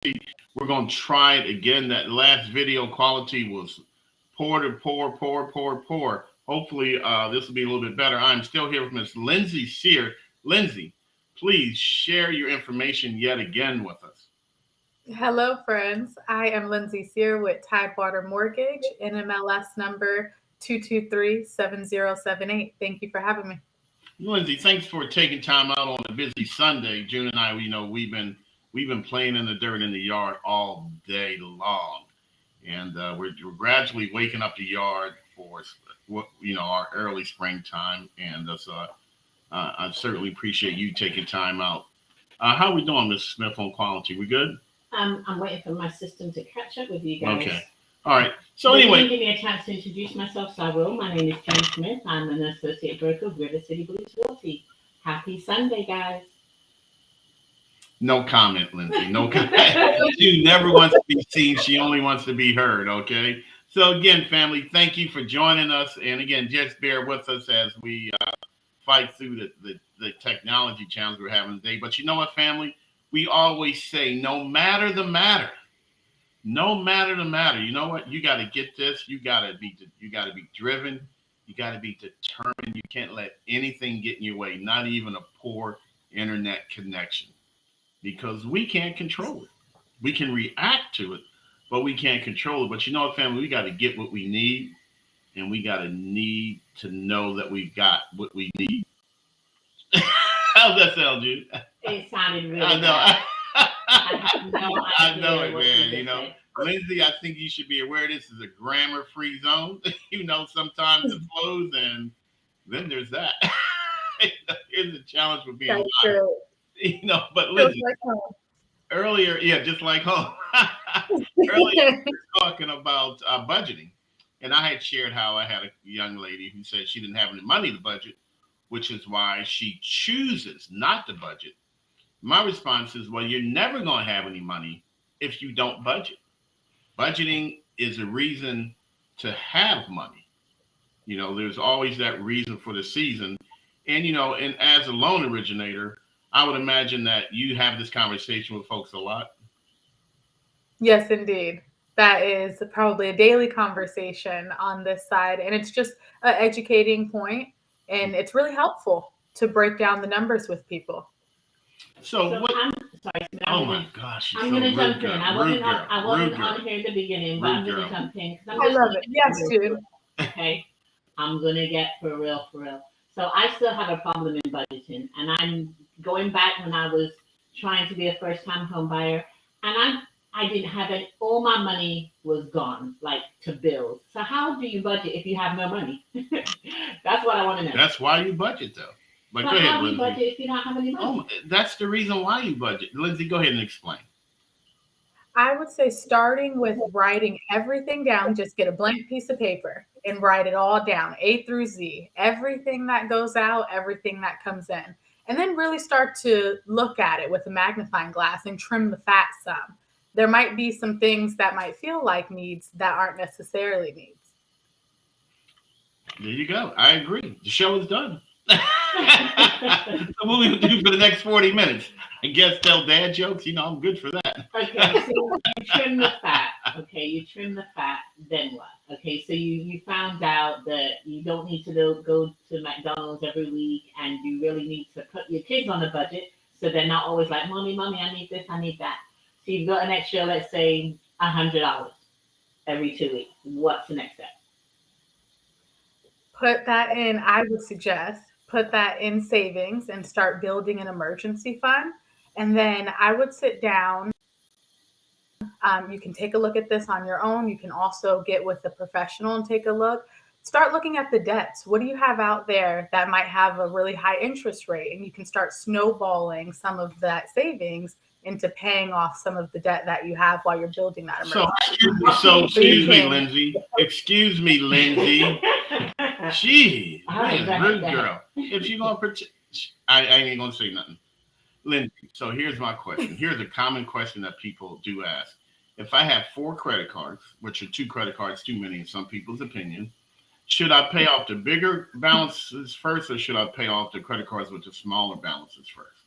We're going to try it again. That last video quality was poor to poor, poor, poor, poor. Hopefully, this will be a little bit better. I'm still here with Miss Lindsay Sear. Lindsay, please share your information yet again with us. Hello, friends. I am Lindsay Sear with Tidewater Mortgage, NMLS number 2237078. Thank you for having me. Lindsay, thanks for taking time out on a busy Sunday. June and I, we've been playing in the dirt in the yard all day long, and we're gradually waking up the yard for our early springtime. And so I certainly appreciate you taking time out. How are we doing, Miss Smith, on quality? We good? I'm waiting for my system to catch up with you guys. Okay. All right. So But anyway, you give me a chance to introduce myself, so I will. My name is Jane Smith. I'm an associate broker of River City Blues Realty. Happy Sunday, guys. no comment, Lindsay. No comment. She never wants to be seen. She only wants to be heard. Okay. So again, family, thank you for joining us. And again, just bear with us as we fight through the technology challenge we're having today. But you know what, family? We always say, no matter the matter, no matter the matter, you know what? You got to get this. You got to be driven. You got to be determined. You can't let anything get in your way, not even a poor internet connection, because we can't control it. We can react to it, but we can't control it. But you know what, family? We got to get what we need, and we got to need to know that we've got what we need. How's that sound, Jude? It sounded really I know. bad. I have no I know idea it, what man. you You just know, said. Lindsay, I think you should be aware this is a grammar-free zone. Sometimes it flows, and then there's that. Here's the challenge with being That's live. true. But Feels Lindsay, like home. earlier, yeah, just like home. Earlier, we were talking about budgeting, and I had shared how I had a young lady who said she didn't have any money to budget, which is why she chooses not to budget. My response is, well, you're never going to have any money if you don't budget. Budgeting is a reason to have money. There's always that reason for the season. And as a loan originator, I would imagine that you have this conversation with folks a lot. Yes, indeed. That is probably a daily conversation on this side. And it's just an educating point, and it's really helpful to break down the numbers with people. So So what? I'm sorry, Oh my gosh, you're I'm so gonna rude, jump in. girl. I Rude wasn't on, girl. I Rude wasn't on girl. here in the beginning, but Rude I'm gonna girl. jump in because I'm I just love gonna it. get Yes, real Jude. quick. Okay, I'm gonna get for real, for real. So I still have a problem in budgeting, and I'm going back when I was trying to be a first-time home buyer, and I didn't have it. All my money was gone, like to bills. So how do you budget if you have no money? That's what I want to know. That's why you budget, though. But But go ahead, how do you budget Lindsay. if you don't have any money? That's the reason why you budget. Lindsay, go ahead and explain. I would say starting with writing everything down, just get a blank piece of paper and write it all down, A through Z, everything that goes out, everything that comes in. And then really start to look at it with a magnifying glass and trim the fat some. There might be some things that might feel like needs that aren't necessarily needs. There you go. I agree. The show is done. So what we gonna do for the next 40 minutes? I guess tell dad jokes. I'm good for that. Okay, so you trim the fat. Okay, you trim the fat. Then what? Okay, so you found out that you don't need to go to McDonald's every week, and you really need to put your kids on a budget, so they're not always like, mommy, I need this, I need that. So you've got an extra, let's say, $100 every 2 weeks. What's the next step? Put that in, I would suggest, put that in savings and start building an emergency fund. And then I would sit down. You can take a look at this on your own. You can also get with a professional and take a look. Start looking at the debts. What do you have out there that might have a really high interest rate? And you can start snowballing some of that savings into paying off some of the debt that you have while you're building that So emergency. excuse me, Lindsay. Excuse me, Lindsay. Gee, man, rude girl. If you're gonna pretend, I ain't gonna say nothing. Lindsay, so here's my question. Here's a common question that people do ask. If I have 4 credit cards, which are 2 credit cards too many in some people's opinion, should I pay off the bigger balances first, or should I pay off the credit cards with the smaller balances first?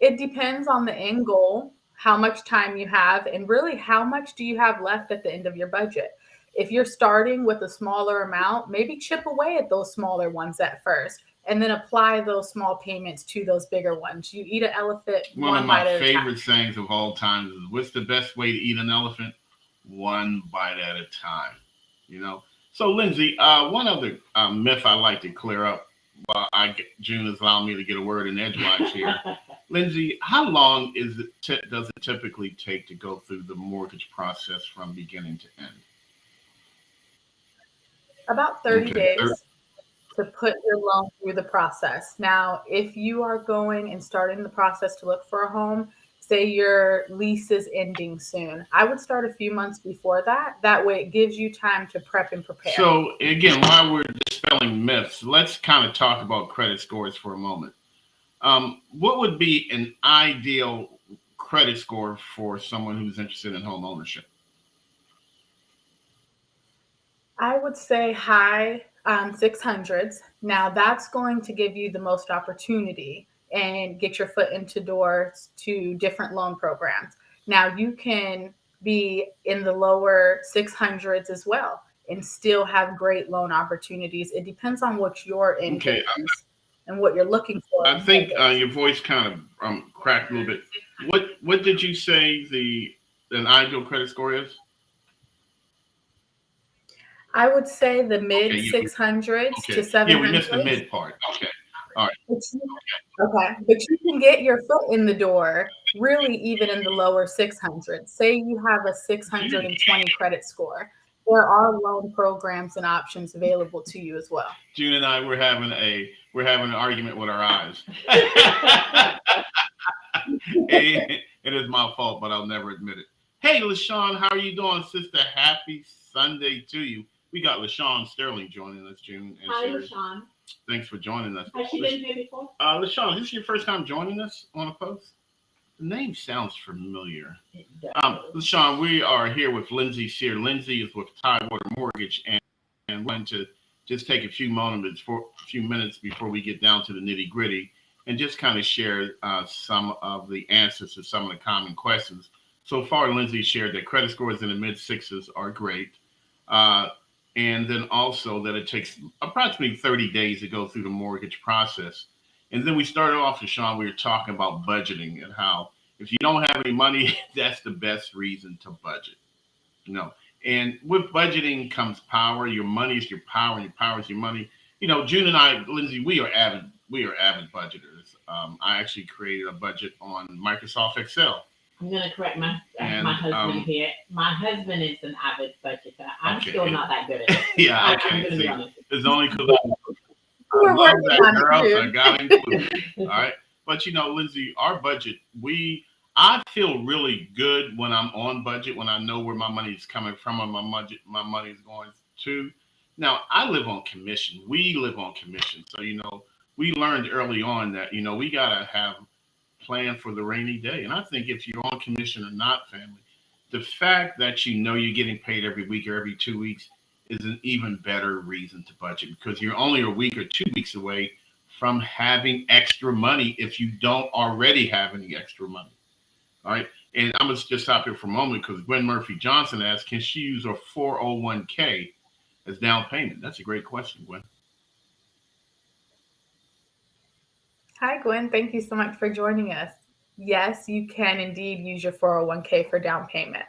It depends on the end goal, how much time you have, and really how much do you have left at the end of your budget. If you're starting with a smaller amount, maybe chip away at those smaller ones at first and then apply those small payments to those bigger ones. You eat an elephant One of one my bite at a time. favorite sayings of all time is, "What's the best way to eat an elephant? One bite at a time." You know. So, Lindsay, one other myth I like to clear up while June is allowing me to get a word in edgewise here. Lindsay, how long does it typically take to go through the mortgage process from beginning to end? About 30 Okay, days to put your loan through the process. Now, if you are going and starting the process to look for a home, say your lease is ending soon, I would start a few months before that. That way it gives you time to prep and prepare. so again, while we're dispelling myths, let's kind of talk about credit scores for a moment. What would be an ideal credit score for someone who's interested in home ownership? I would say high 600s. Now that's going to give you the most opportunity and get your foot into doors to different loan programs. Now you can be in the lower 600s as well and still have great loan opportunities. It depends on what your end Okay, goal is and what you're looking for. I think your voice kind of cracked a little bit. What did you say an ideal credit score is? I would say the Okay, mid 600s to okay. Yeah, we missed the 700s. mid part. Okay, all right. Okay, but you can get your foot in the door really even in the lower 600s. Say you have a 620 credit score. There are loan programs and options available to you as well. June and I we're having an argument with our eyes. It is my fault, but I'll never admit it. Hey, LaShawn, how are you doing, sister? Happy Sunday to you. We got LaShawn Sterling joining us, June and Hi, Sherry. Sean. Thanks for joining us. Has she been here before? LaShawn, this is your first time joining us on a post? The name sounds familiar. It does. LaShawn, we are here with Lindsay Sear. Lindsay is with Tidewater Mortgage, and wanting to just take a few minutes before we get down to the nitty gritty, and just kind of share some of the answers to some of the common questions. So far, Lindsay shared that credit scores in the mid sixes are great. And then also that it takes approximately 30 days to go through the mortgage process. And then we started off with Sean, we were talking about budgeting and how if you don't have any money, that's the best reason to budget. You know, and with budgeting comes power. Your money is your power, and your power is your money. You know, June and I, Lindsay, we are avid budgeters. I actually created a budget on Microsoft Excel. I'm going to correct my husband here. My husband is an avid budgeter. I'm Okay. still not that good at it. Yeah, I'm okay. going to be See, honest. it's only because We're I love working that on it girl, too. so I got included. All right. But you know, Lindsay, our budget, I feel really good when I'm on budget, when I know where my money is coming from and my money is going to. Now, I live on commission. We live on commission. So, you know, we learned early on that, you know, we gotta have plan for the rainy day. And I think if you're on commission or not, family, the fact that you know you're getting paid every week or every 2 weeks is an even better reason to budget, because you're only a week or 2 weeks away from having extra money if you don't already have any extra money. All right. And I'm going to just stop here for a moment because Gwen Murphy Johnson asked, can she use her 401k as down payment? That's a great question, Gwen. Hi, Gwen. Thank you so much for joining us. Yes, you can indeed use your 401k for down payment.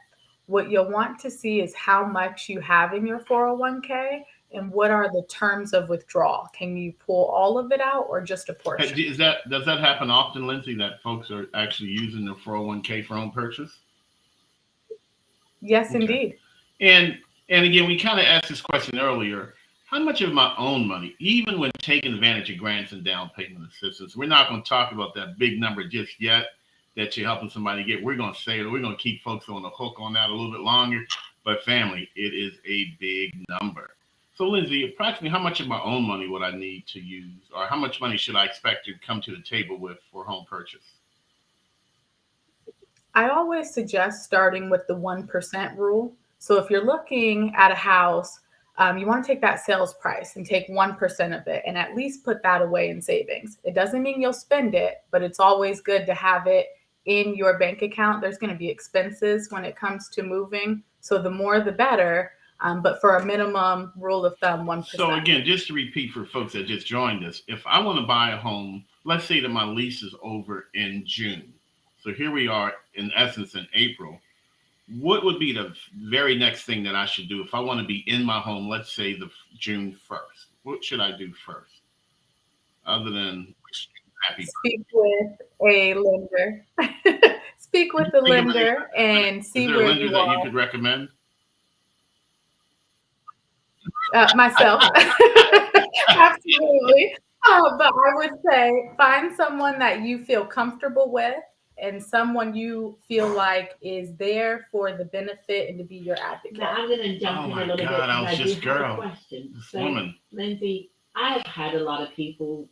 What you'll want to see is how much you have in your 401k and what are the terms of withdrawal. Can you pull all of it out or just a portion? Does that happen often, Lindsay, that folks are actually using their 401k for home purchase? Yes, Okay. indeed. And again, we kind of asked this question earlier. How much of my own money, even when taking advantage of grants and down payment assistance, we're not going to talk about that big number just yet that you're helping somebody get. We're going to say that we're going to keep folks on the hook on that a little bit longer. But family, it is a big number. So Lindsay, approximately how much of my own money would I need to use, or how much money should I expect to come to the table with for home purchase? I always suggest starting with the 1% rule. So if you're looking at a house you want to take that sales price and take 1% of it and at least put that away in savings. It doesn't mean you'll spend it, but it's always good to have it in your bank account. There's going to be expenses when it comes to moving. So the more, the better. But for a minimum rule of thumb, 1%. So again, just to repeat for folks that just joined us, if I want to buy a home, let's say that my lease is over in June. So here we are, in essence, in April. What would be the very next thing that I should do if I want to be in my home, let's say the June 1st? What should I do first? Other than happy Speak with a lender. Speak with the lender and see Is there a where lender you that you are. could recommend? Myself. Absolutely. But I would say find someone that you feel comfortable with and someone you feel like is there for the benefit and to be your advocate. Now I'm going to jump Oh in a my little bit God, I because was I do just have girl. a question. This So, woman. Lindsay, I've had a lot of people,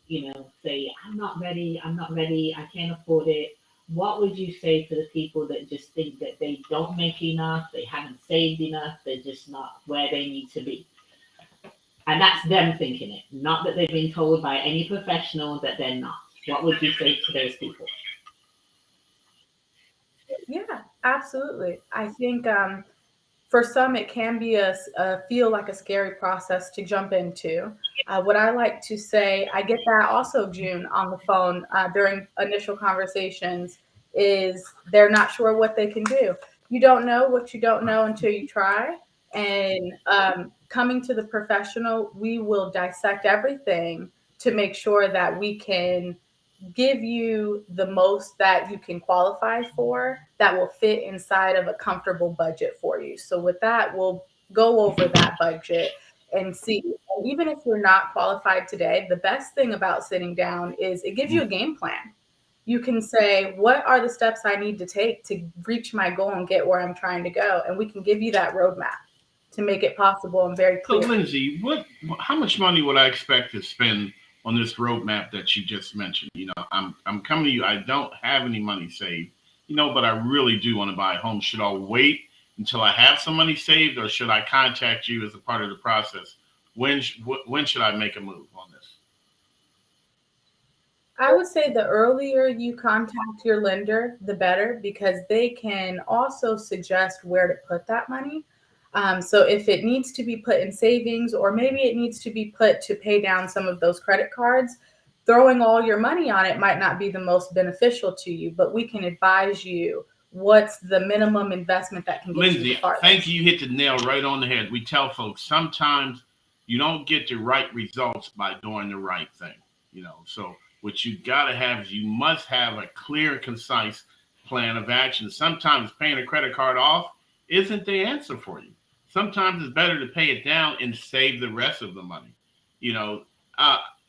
say, I'm not ready, I can't afford it. What would you say to the people that just think that they don't make enough, they haven't saved enough, they're just not where they need to be? And that's them thinking it, not that they've been told by any professional that they're not. What would you say to those people? Yeah, absolutely. I think for some, it can be feel like a scary process to jump into. What I like to say, I get that also, June, on the phone during initial conversations, is they're not sure what they can do. You don't know what you don't know until you try. And coming to the professional, we will dissect everything to make sure that we can give you the most that you can qualify for that will fit inside of a comfortable budget for you. So with that, we'll go over that budget and see. And even if you're not qualified today, the best thing about sitting down is it gives you a game plan. You can say, what are the steps I need to take to reach my goal and get where I'm trying to go? And we can give you that roadmap to make it possible and very So, clear. Lindsay, how much money would I expect to spend on this roadmap that you just mentioned? I'm coming to you. I don't have any money saved, but I really do want to buy a home. Should I wait until I have some money saved, or should I contact you as a part of the process? When should I make a move on this? I would say the earlier you contact your lender, the better, because they can also suggest where to put that money. So if it needs to be put in savings, or maybe it needs to be put to pay down some of those credit cards, throwing all your money on it might not be the most beneficial to you, but we can advise you what's the minimum investment that can get you the Lindsay, farthest. thank you. You hit the nail right on the head. We tell folks sometimes you don't get the right results by doing the right thing. So what you got to have is you must have a clear, concise plan of action. Sometimes paying a credit card off isn't the answer for you. Sometimes it's better to pay it down and save the rest of the money. You know,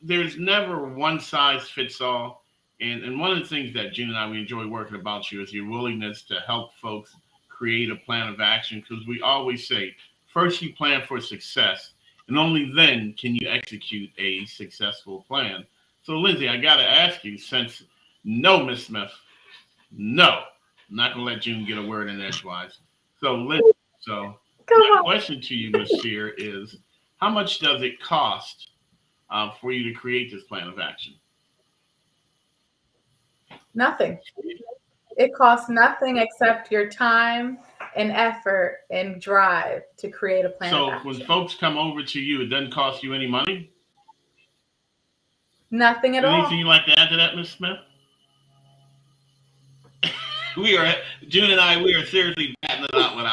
there's never one size fits all. And one of the things that June and I, we enjoy working about you is your willingness to help folks create a plan of action. Because we always say, first you plan for success, and only then can you execute a successful plan. So, Lindsay, I got to ask you, since no, Miss Smith, no, I'm not going to let June get a word in edgewise. So, Lindsay, my question to you, Ms. Sear, is how much does it cost for you to create this plan of action? Nothing. It costs nothing except your time and effort and drive to create a plan of So, action. when folks come over to you, it doesn't cost you any money? Nothing at all. Anything you'd like to add to that, Ms. Smith? June and I, we are seriously batting it out with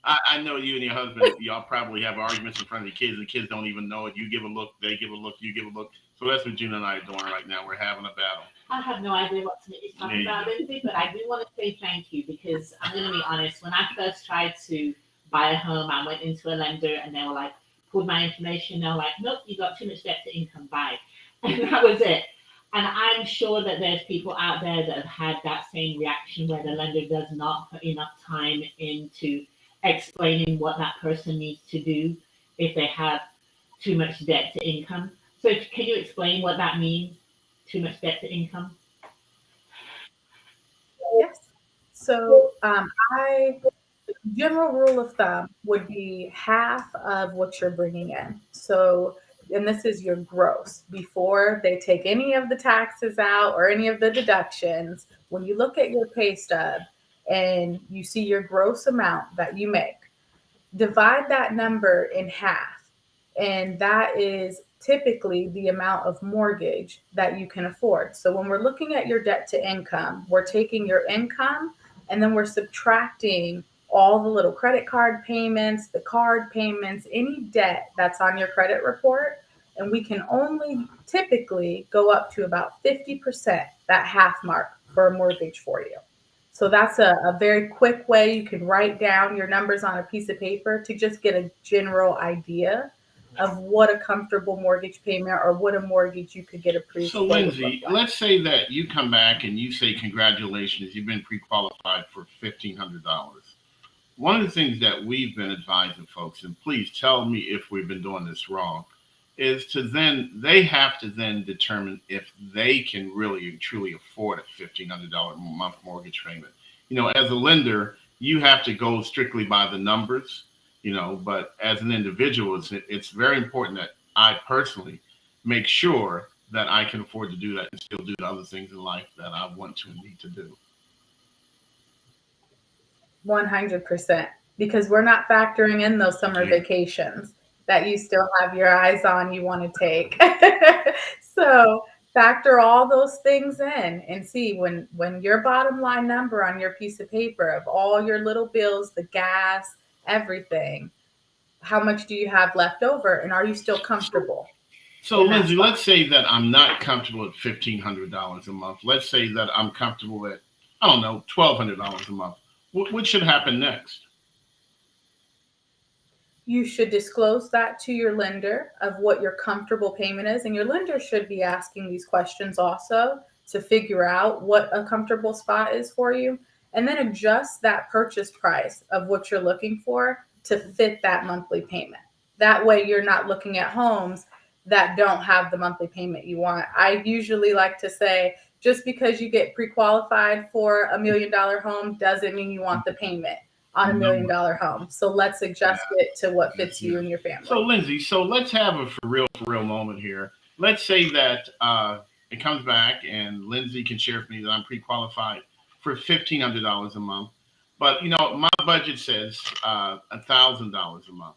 I know you and your husband, y'all probably have arguments in front of the kids, and the kids don't even know it. You give a look, they give a look, you give a look. So that's what June and I are doing right now. We're having a battle. I have no idea what to be talking about, Lindsay, but I do want to say thank you, because I'm going to be honest. When I first tried to buy a home, I went into a lender and they were like, pulled my information. They were like, nope, you got too much debt to income, buy. And that was it. And I'm sure that there's people out there that have had that same reaction where the lender does not put enough time into explaining what that person needs to do if they have too much debt to income. So can you explain what that means, too much debt to income? Yes. So I general rule of thumb would be half of what you're bringing in. So, and this is your gross before they take any of the taxes out or any of the deductions. When you look at your pay stub and you see your gross amount that you make, divide that number in half. And that is typically the amount of mortgage that you can afford. So when we're looking at your debt to income, we're taking your income and then we're subtracting all the little credit card payments, the card payments, any debt that's on your credit report. And we can only typically go up to about 50%, that half mark for a mortgage for you. So that's a very quick way you can write down your numbers on a piece of paper to just get a general idea of what a comfortable mortgage payment or what a mortgage you could get approved So, for would look Lindsay, like. let's say that you come back and you say, congratulations, you've been pre qualified for $1,500. One of the things that we've been advising folks, and please tell me if we've been doing this wrong, is to then, they have to then determine if they can really and truly afford a $1,500 a month mortgage payment. As a lender, you have to go strictly by the numbers, but as an individual, it's very important that I personally make sure that I can afford to do that and still do the other things in life that I want to and need to do. 100%. Because we're not factoring in those summer Yeah. vacations that you still have your eyes on you want to take. So factor all those things in and see when your bottom line number on your piece of paper of all your little bills, the gas, everything, how much do you have left over and are you still comfortable So, in that Lindsay, spot? let's say that I'm not comfortable at $1,500 a month. Let's say that I'm comfortable at, I don't know, $1,200 a month. What should happen next? You should disclose that to your lender of what your comfortable payment is. And your lender should be asking these questions also to figure out what a comfortable spot is for you. And then adjust that purchase price of what you're looking for to fit that monthly payment. That way, you're not looking at homes that don't have the monthly payment you want. I usually like to say, just because you get pre qualified for $1 million home doesn't mean you want the payment on $1 million home. So let's Yeah, adjust it to what yes, fits you yes. and your So, family. Lindsay, let's have a for real moment here. Let's say that it comes back and Lindsay can share with me that I'm pre qualified for $1,500 a month. But, my budget says $1,000 a month.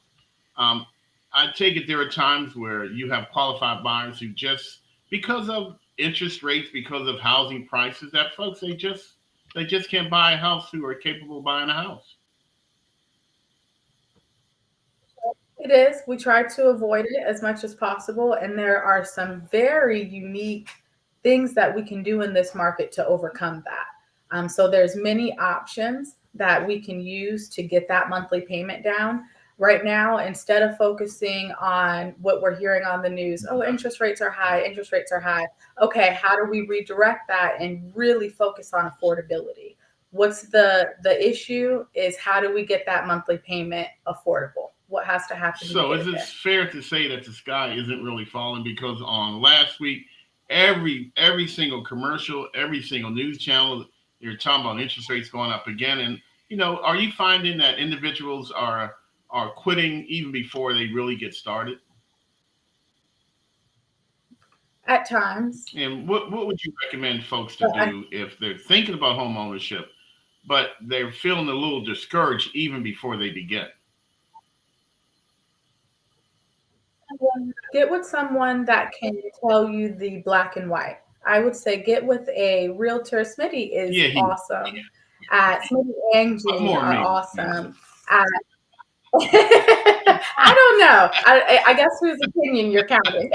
Um, I take it there are times where you have qualified buyers who just, because of interest rates, because of housing prices, that folks, they just can't buy a house who are capable of buying a house. It is. We try to avoid it as much as possible. And there are some very unique things that we can do in this market to overcome that. So there's many options that we can use to get that monthly payment down. Right now, instead of focusing on what we're hearing on the news, oh, interest rates are high, interest rates are high. Okay, how do we redirect that and really focus on affordability? What's the issue is how do we get that monthly payment affordable? What has to happen to So get is it it there? fair to say that the sky isn't really falling because on last week, every single commercial, every single news channel, you're talking about interest rates going up again. And are you finding that individuals are quitting even before they really get started? At times, And what would you recommend folks to but I, do if they're thinking about home ownership, but they're feeling a little discouraged even before they begin? get with someone that can tell you the black and white. I would say get with a realtor. Smitty is Yeah, awesome. Smitty and but Gene more are me. Yes. awesome. At, I don't know. I guess whose opinion you're counting.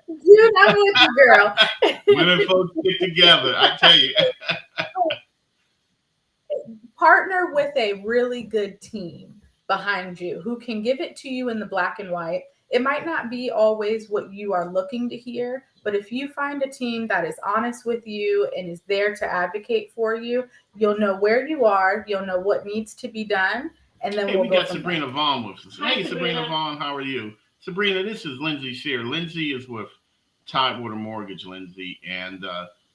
Dude, I'm with you, girl. Women folks get together. I tell you. Partner with a really good team behind you who can give it to you in the black and white. It might not be always what you are looking to hear, but if you find a team that is honest with you and is there to advocate for you, you'll know where you are, you'll know what needs to be done, and then Hey, we'll we go got from there. Sabrina Vaughn with us. Hi, Hey, Sabrina Sabrina. Vaughn, how are you? Sabrina, this is Lindsay Shear. Lindsay is with Tidewater Mortgage, Lindsay. And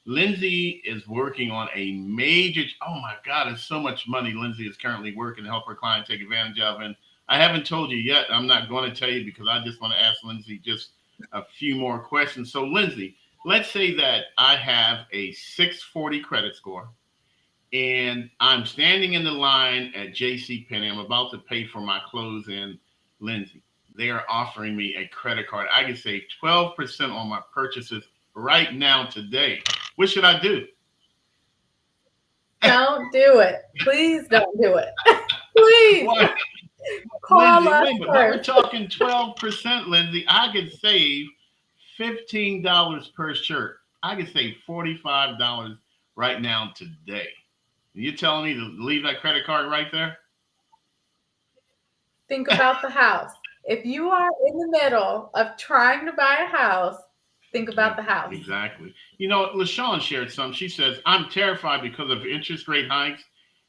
Lindsay is working on a major. Oh my God, it's so much money Lindsay is currently working to help her client take advantage of. And I haven't told you yet. I'm not going to tell you because I just want to ask Lindsay just a few more questions. So, Lindsay, let's say that I have a 640 credit score and I'm standing in the line at JC Penney. I'm about to pay for my clothes in Lindsay. They are offering me a credit card. I can save 12% on my purchases right now today. What should I do? Don't do it. Please don't do it. Please What? call Lindsay, us wait, but we're first. talking 12%, Lindsay. I could save $15 per shirt. I could save $45 right now today. You're telling me to leave that credit card right there? Think about the house. If you are in the middle of trying to buy a house, think about the house. Exactly. You know, LaShawn shared some. She says, I'm terrified because of interest rate hikes,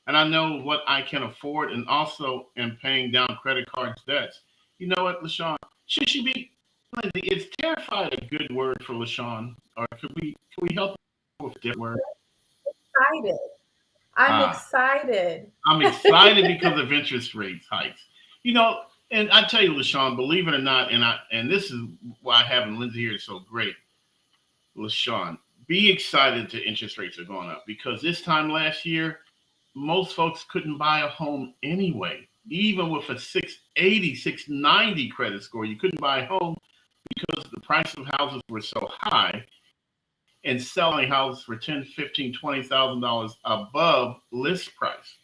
and I know what I can afford, and also am paying down credit card debts. You know what, LaShawn? Should she be, Lindsay, is terrified a good word for LaShawn? Or could we help her with a different word? Excited. I'm Ah, excited. I'm excited because of interest rates hikes. You know, and I tell you, LaShawn, believe it or not, and this is why having Lindsay here is so great. LaShawn, be excited that interest rates are going up because this time last year, most folks couldn't buy a home anyway. Even with a 680, 690 credit score, you couldn't buy a home because the price of houses were so high and selling houses for 10, 15, $20,000 above list price.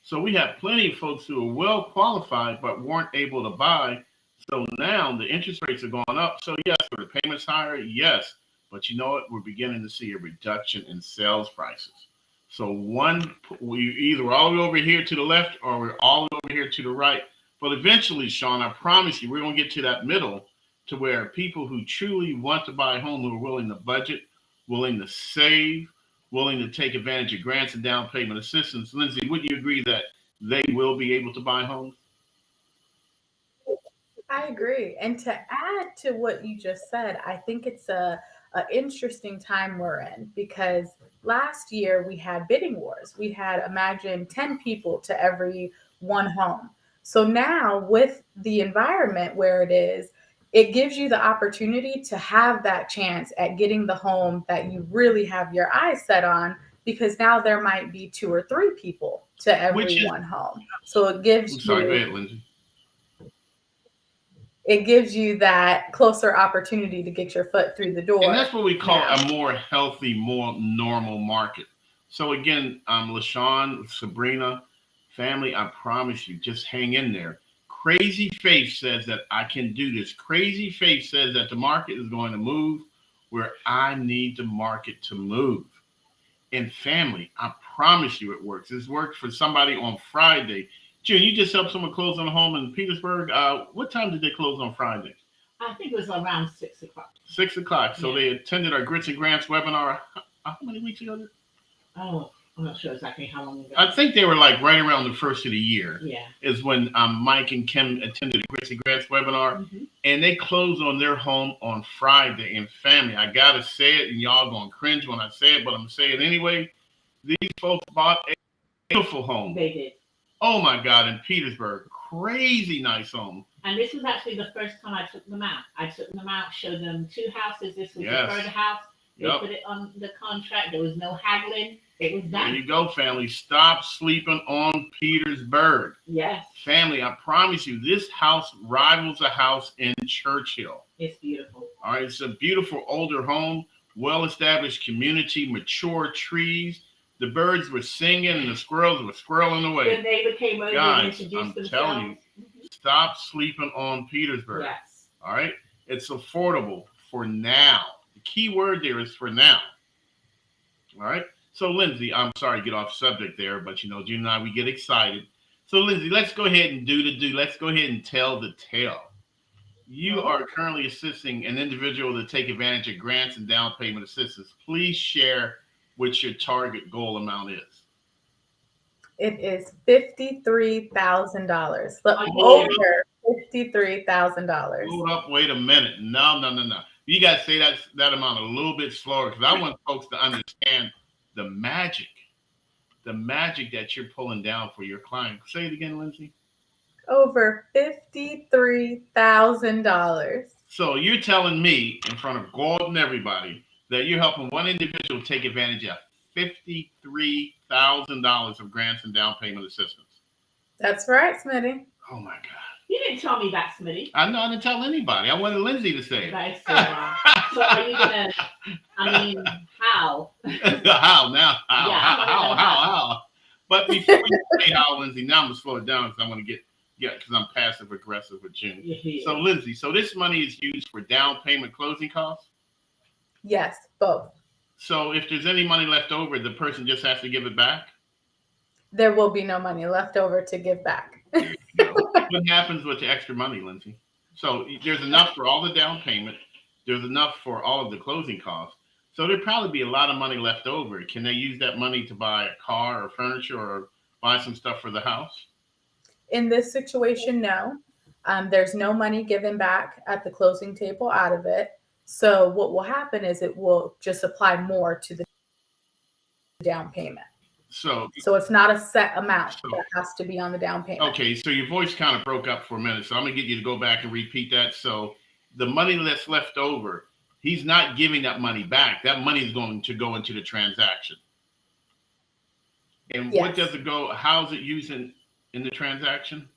So we have plenty of folks who are well qualified but weren't able to buy. So now the interest rates are going up. So yes, are the payments higher? Yes. But you know what? We're beginning to see a reduction in sales prices. So we either all the way over here to the left or we're all the way over here to the right. But eventually, Sean, I promise you, we're going to get to that middle to where people who truly want to buy a home, who are willing to budget, willing to save, willing to take advantage of grants and down payment assistance. Lindsay, would you agree that they will be able to buy homes? I agree. And to add to what you just said, I think it's a interesting time we're in because last year we had bidding wars. We had imagine 10 people to every one home. So now with the environment where it is, it gives you the opportunity to have that chance at getting the home that you really have your eyes set on because now there might be two or three people to Which every is, one home. So I'm sorry, go ahead, Lindsay. it gives you that closer opportunity to get your foot through the And door that's what we call now. a more healthy, more normal market. So again, LaShawn, Sabrina, family, I promise you, just hang in there. Crazy faith says that I can do this. Crazy faith says that the market is going to move where I need the market to move. And family, I promise you it works. This worked for somebody on Friday. June, you just helped someone close on a home in Petersburg. What time did they close on Friday? I think it was around 6 o'clock. 6 o'clock. So Yeah. they attended our Grits and Grants webinar. How many weeks ago? Oh, I'm not sure exactly how long ago. I think they were like right around the first of the year. Yeah. Is when Mike and Kim attended the Grits and Grants webinar, and they closed on their home on Friday. And family, I gotta say it, and y'all gonna cringe when I say it, but I'm gonna say it anyway. These folks bought a beautiful home. They did. Oh my God, in Petersburg, crazy nice home. And this was actually the first time I took them out. I took them out, showed them two houses. This was Yes. the third house. They Yep. put it on the contract. There was no haggling. It was There done. you go, family. Stop sleeping on Petersburg. Yes, Family, I promise you, this house rivals a house in Churchill. it's beautiful. All right, it's a beautiful older home, well-established community, mature trees. The birds were singing and the squirrels were squirreling The away. neighbor came over and Guys, introduced I'm themselves. telling you, stop sleeping on Petersburg. Yes. All right, it's affordable for now. The key word there is for now. All right. So, Lindsay, I'm sorry to get off subject there, but you know, June and I, we get excited. So, Lindsay, let's go ahead and do the do. Let's go ahead and tell the tale. You are currently assisting an individual to take advantage of grants and down payment assistance. Please share what your target goal amount is. It is $53,000. Oh, Over $53,000. Hold up, wait a minute. No. You got to say that amount a little bit slower because I want folks to understand the magic that you're pulling down for your client. Say it again, Lindsay. Over $53,000. So you're telling me in front of God and everybody that you're helping one individual take advantage of $53,000 of grants and down payment assistance. That's right, Smitty. Oh my God. You didn't tell me that, Smitty. I didn't tell anybody. I wanted Lindsay to say it. That is so wrong. So are you gonna? I mean, how? How now? How? But before you say how, Lindsay, now I'm gonna slow it down because I want to get because I'm passive aggressive with June. Yeah. So Lindsay, so this money is used for down payment closing costs. Yes, both. So if there's any money left over, the person just has to give it back. There will be no money left over to give back. What happens with the extra money, Lindsay? So there's enough for all the down payment. There's enough for all of the closing costs. So there'd probably be a lot of money left over. Can they use that money to buy a car or furniture or buy some stuff for the house? In this situation, no. There's no money given back at the closing table out of it. So what will happen is it will just apply more to the down payment. So it's not a set amount that has to be on the down payment. Okay, so your voice kind of broke up for a minute. So I'm going to get you to go back and repeat that. So the money that's left over, he's not giving that money back. That money is going to go into the transaction. And what does it go? How is it used in the transaction?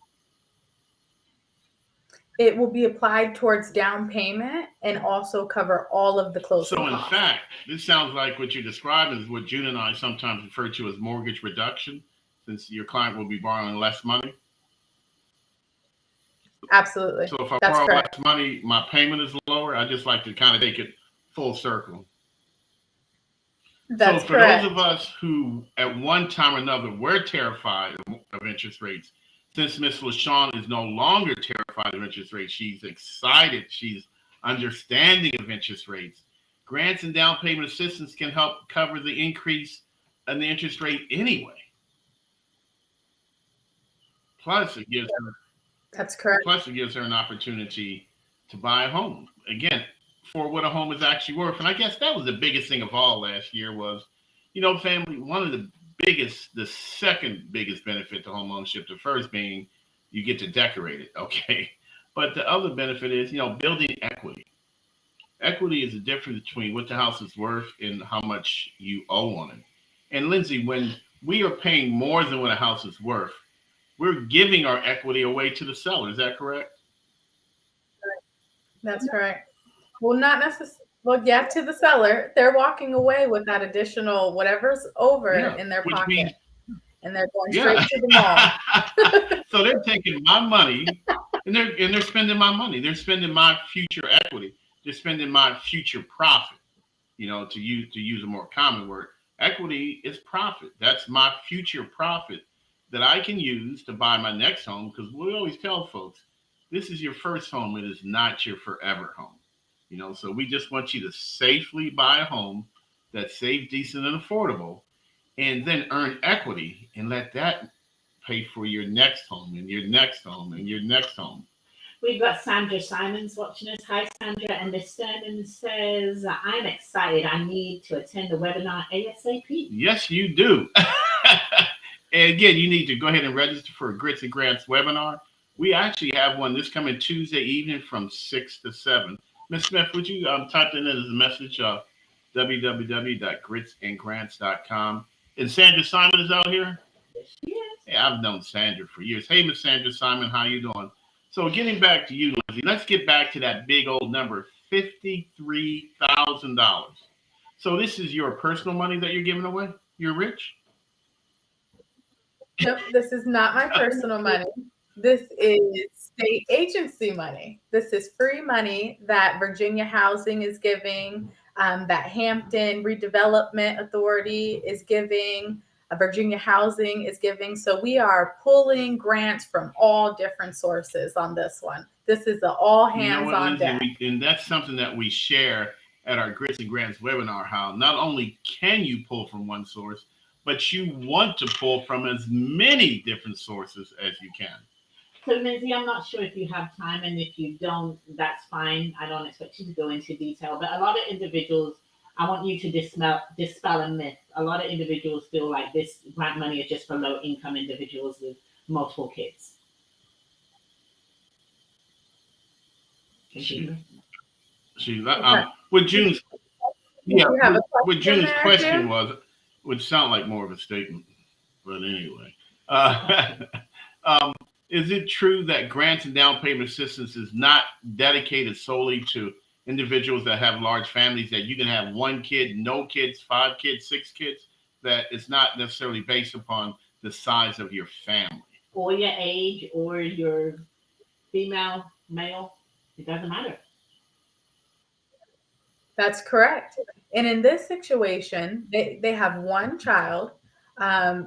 It will be applied towards down payment and also cover all of the closing costs. So in fact, this sounds like what you're describing is what June and I sometimes refer to as mortgage reduction, since your client will be borrowing less money. Absolutely. So if I borrow less money, my payment is lower. I just like to kind of take it full circle. That's so for those of us who at one time or another were terrified of interest rates, since Miss LaShawn is no longer terrified of interest rates, she's excited, she's understanding of interest rates. Grants and down payment assistance can help cover the increase in the interest rate anyway. Plus, it gives her Plus, it gives her an opportunity to buy a home. Again, for what a home is actually worth. And I guess that was the biggest thing of all last year was, family, one of the second biggest benefit to home ownership, the first being you get to decorate it, okay? But the other benefit is, building equity. Equity is the difference between what the house is worth and how much you owe on it. And Lindsay, when we are paying more than what a house is worth, we're giving our equity away to the seller. Is that correct? That's correct. Well, not necessarily. Well, yeah, to the seller, they're walking away with that additional whatever's over in their pocket, and they're going straight to the mall. So they're taking my money, and they're spending my money. They're spending my future equity. They're spending my future profit. To use a more common word, equity is profit. That's my future profit that I can use to buy my next home. Because we always tell folks, this is your first home. It is not your forever home. So we just want you to safely buy a home that's safe, decent, and affordable, and then earn equity and let that pay for your next home and your next home and your next home. We've got Sandra Simons watching us. Hi, Sandra. And Miss Sternan says, I'm excited. I need to attend the webinar ASAP. Yes, you do. And again, you need to go ahead and register for a Grits and Grants webinar. We actually have one this coming Tuesday evening from 6 to 7. Ms. Smith, would you type that in as a message, www.gritsandgrants.com. And Sandra Simon is out here? Yes. Yeah, I've known Sandra for years. Hey, Miss Sandra Simon, how you doing? So getting back to you, Lindsay, let's get back to that big old number, $53,000. So this is your personal money that you're giving away? You're rich? Nope, this is not my personal money. This is state agency money. This is free money that Virginia Housing is giving, that Hampton Redevelopment Authority is giving, Virginia Housing is giving. So we are pulling grants from all different sources on this one. This is an all hands on deck. And that's something that we share at our Grits and Grants webinar, how not only can you pull from one source, but you want to pull from as many different sources as you can. So, Lindsay, I'm not sure if you have time, and if you don't, that's fine. I don't expect you to go into detail, but a lot of individuals, I want you to dispel a myth. A lot of individuals feel like this grant money is just for low income individuals with multiple kids. She, Okay. with June's, yeah, You have a what question June's there, question June? was, would sound like more of a statement, but anyway. Uh, um, is it true that grants and down payment assistance is not dedicated solely to individuals that have large families, that you can have one kid, no kids, 5 kids, 6 kids, that it's not necessarily based upon the size of your family? Or your age, or your female, male, it doesn't matter. That's correct. And in this situation, they have one child,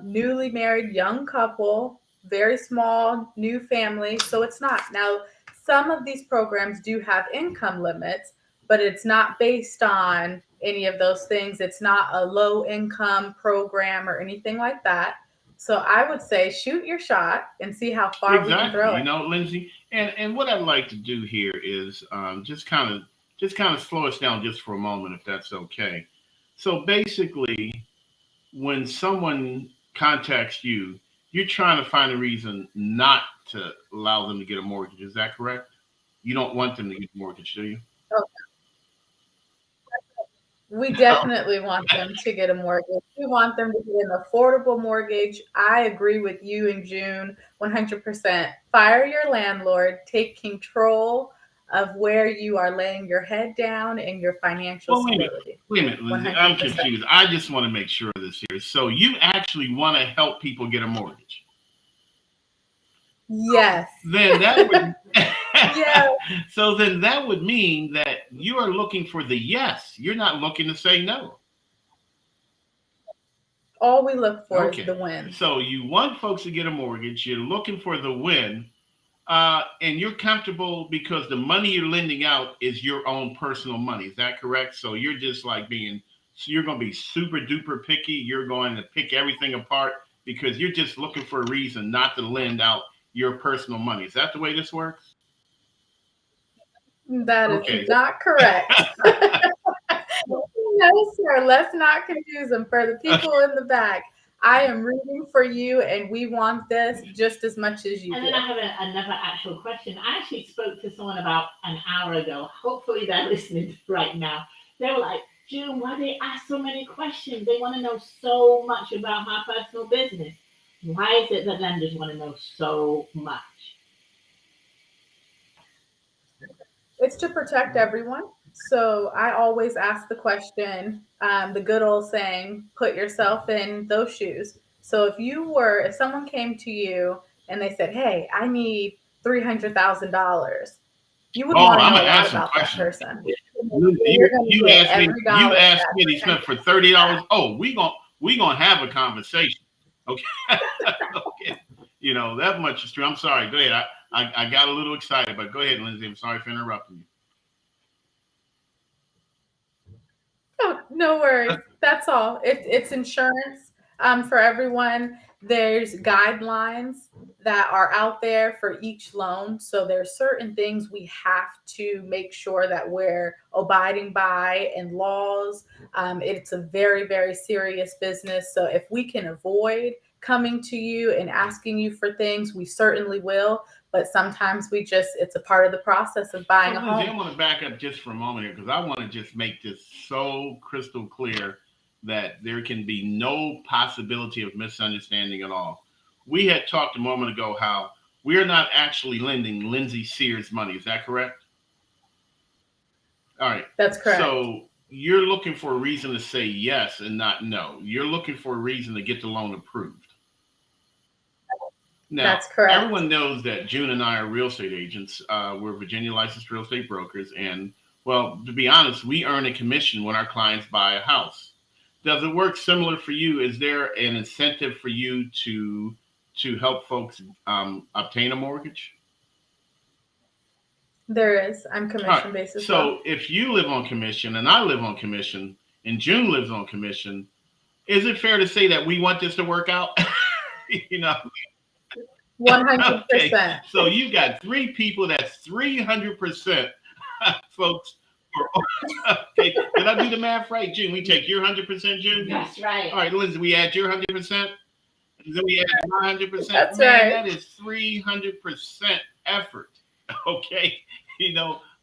newly married young couple, very small new family. So it's not. Now, some of these programs do have income limits, but it's not based on any of those things. It's not a low income program or anything like that. So I would say shoot your shot and see how far we can Exactly. throw You it. know, Lindsay, and what I'd like to do here is just kind of slow us down just for a moment, if that's okay. So basically, when someone contacts you, you're trying to find a reason not to allow them to get a mortgage. Is that correct? You don't want them to get a mortgage, do you? We definitely want them to get a mortgage. We want them to get an affordable mortgage. I agree with you in June 100%. Fire your landlord, take control of where you are laying your head down and your financial Well, stability. wait a minute, Lindsay. I'm 100%. confused. I just want to make sure of this here. So you actually want to help people get a mortgage? Yes. Then that would Yeah. so then that would mean that you are looking for the yes. You're not looking to say no. All we look for is Okay. the win. So you want folks to get a mortgage. You're looking for the win, and you're comfortable because the money you're lending out is your own personal money. Is that correct? So you're just like so you're going to be super duper picky. You're going to pick everything apart because you're just looking for a reason not to lend out your personal money. Is that the way this works? That is Okay. not correct. No, sir. Let's not confuse them. For the people in the back, I am rooting for you, and we want this just as much as you And do. then I have another actual question. I actually spoke to someone about an hour ago. Hopefully they're listening right now. They were like, June, why do they ask so many questions? They want to know so much about my personal business. Why is it that lenders want to know so much? It's to protect everyone. So I always ask the question, the good old saying, put yourself in those shoes. So if someone came to you and they said, hey, I need $300,000, you would Oh, want to I'm know gonna a lot ask some about that questions. person. You, You're going to you get asked me. every You dollar. asked me to spend for $30. Oh, we gonna have a conversation. Okay. Okay. You know that much is true. I'm sorry. Go ahead. I got a little excited, but go ahead, Lindsay. I'm sorry for interrupting you. Oh, no worries. That's all. It's insurance for everyone. There's guidelines that are out there for each loan. So there's certain things we have to make sure that we're abiding by and laws. It's a very, very serious business. So if we can avoid coming to you and asking you for things, we certainly will. But sometimes it's a part of the process of buying a Lindsay, I home. want to back up just for a moment here because I want to just make this so crystal clear that there can be no possibility of misunderstanding at all. We had talked a moment ago how we're not actually lending Lindsay Sears money. Is that correct? All right. That's correct. So you're looking for a reason to say yes and not no. You're looking for a reason to get the loan approved. Now, That's correct. everyone knows that June and I are real estate agents. We're Virginia licensed real estate brokers. And, well, to be honest, we earn a commission when our clients buy a house. Does it work similar for you? Is there an incentive for you to help folks obtain a mortgage? There is. I'm All commission right. based as well. So if you live on commission and I live on commission and June lives on commission, is it fair to say that we want this to work out? You know, Okay, 100%. so you got three people. That's 300%, folks. Okay, did I do the math right, June? We take your 100%, June. That's right. All right, Lindsay, we add your 100%. And then we add my 100%. That's Man, right. that is 300% effort. Okay,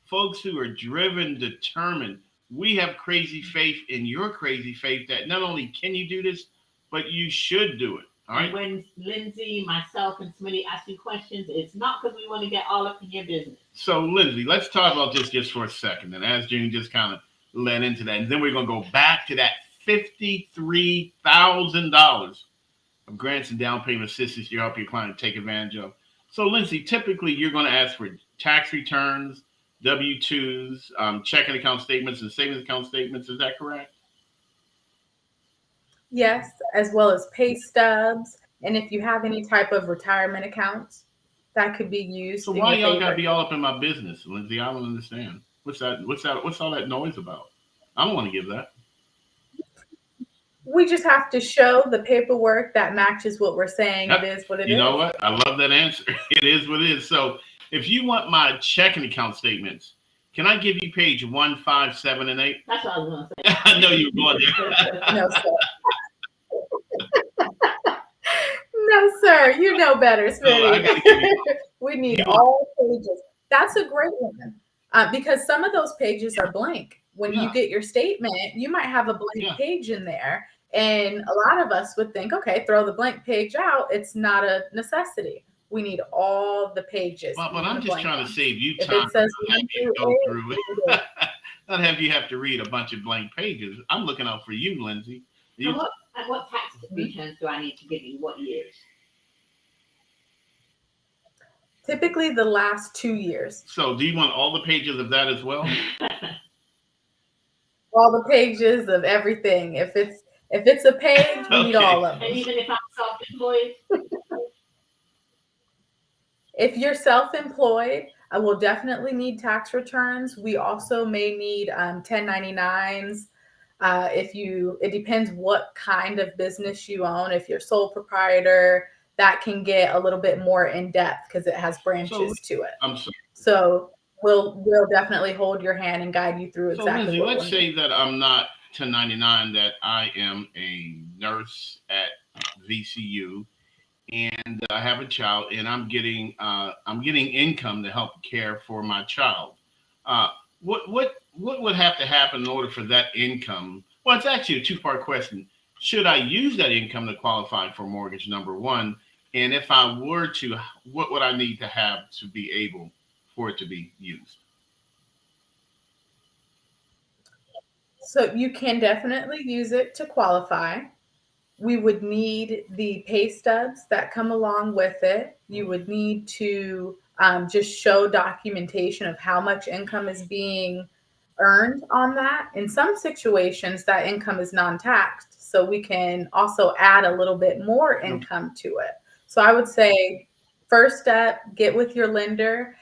folks who are driven, determined. We have crazy faith in your crazy faith that not only can you do this, but you should do it. All right. And when Lindsay, myself, and somebody ask you questions, it's not because we want to get all up in your business. So, Lindsay, let's talk about this just for a second. And as June just kind of led into that, and then we're going to go back to that $53,000 of grants and down payment assistance you help your client take advantage of. So, Lindsay, typically you're going to ask for tax returns, W-2s, checking account statements, and savings account statements. Is that correct? Yes, as well as pay stubs. And if you have any type of retirement accounts, that could be used. So why y'all gotta be all up in my business, Lindsay? I don't understand. What's that? What's all that noise about? I don't want to give that. We just have to show the paperwork that matches what we're saying. Yep. It is what it is. You know what? I love that answer. It is what it is. So if you want my checking account statements, can I give you page 1, 5, 7, and 8? That's what I was going to say. I know you were going there. No, sir. No, sir. You know better, So I gotta Smitty. give you- We need all pages. That's a great one because some of those pages are blank. When you Yeah. get your statement, you might have a blank Yeah. page in there. And a lot of us would think, okay, throw the blank page out. It's not a necessity. We need all the pages. But even I'm the just blank trying to ones. save you If time. it says Not have 1 you through go 8, through it. we do it. Not have you have to read a bunch of blank pages. I'm looking out for you, Lindsay. And what tax returns do I need to give you? What years? Typically the last 2 years. So do you want all the pages of that as well? All the pages of everything. If it's a page, we need Okay. all of And them. even if I'm self-employed? If you're self-employed, I will definitely need tax returns. We also may need 1099s. It depends what kind of business you own. If you're sole proprietor, that can get a little bit more in depth because it has branches to it. I'm sorry. So we'll definitely hold your hand and guide you through So exactly Lindsay, what let's we'll say need. that I'm not 1099, that I am a nurse at VCU, and I have a child, and I'm getting income to help care for my child. What would have to happen in order for that income? Well, it's actually a two-part question. Should I use that income to qualify for mortgage, number one? And if I were to, what would I need to have to be able for it to be used? So you can definitely use it to qualify. We would need the pay stubs that come along with it. You would need to just show documentation of how much income is being earned on that. In some situations, that income is non-taxed, so we can also add a little bit more income to it. So I would say, first step, get with your lender.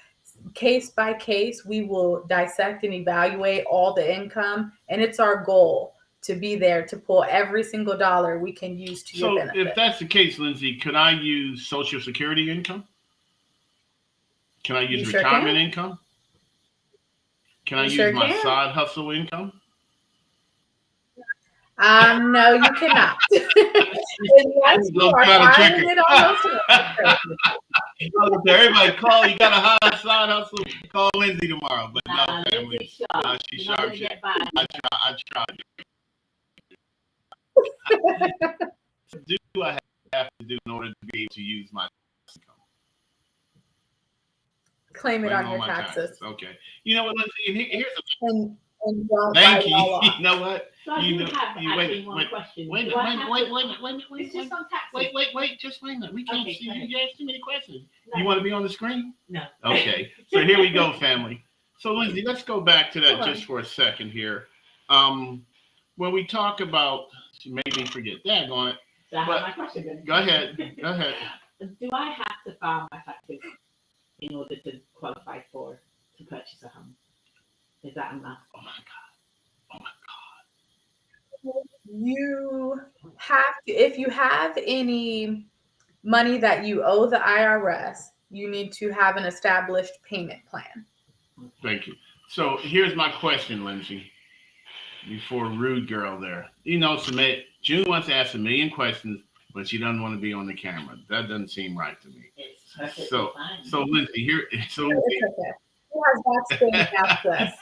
Case by case, we will dissect and evaluate all the income, and it's our goal to be there to pull every single dollar we can use to your So benefit. if that's the case, Lindsay, could I use Social Security income? Can I use You sure retirement can. income? Can I You use sure my can. side hustle income? No, you cannot. Unless you Don't are try to trick filing her. it on those transfers. Everybody call. You got a high side hustle. Call Lindsay tomorrow. But no, family. Lindsay sharp. No, she's You're not sharp. gonna get by. I tried. Do I have to do in order to be able to use my income? Claim it Claim on your my taxes. Okay. You know what, Lindsay? And here's the And don't thank write you. it all off. You know what? So I You do know- have you- actually one question. Wait a Do I minute. have Wait to- a minute. It's just on taxes. Wait. Just wait a minute. We can't Okay, see go you. ahead. You asked too many questions. No. You want to be on the screen? No. Okay. So here we go, family. So Lindsay, let's go back to that Hold on. just for a second here. When we talk about, she made me forget. Daggone it. So I have But- my question then. Go ahead. Do I have to file my taxes in order to qualify to purchase a home? Is that enough? Oh my God. You have to, if you have any money that you owe the IRS, you need to have an established payment plan. Thank you. So here's my question, Lindsay. Before rude girl there, June wants to ask a million questions, but she doesn't want to be on the camera. That doesn't seem right to me. It's perfectly So, fine. so Lindsay, It's okay. Who has that spin after us?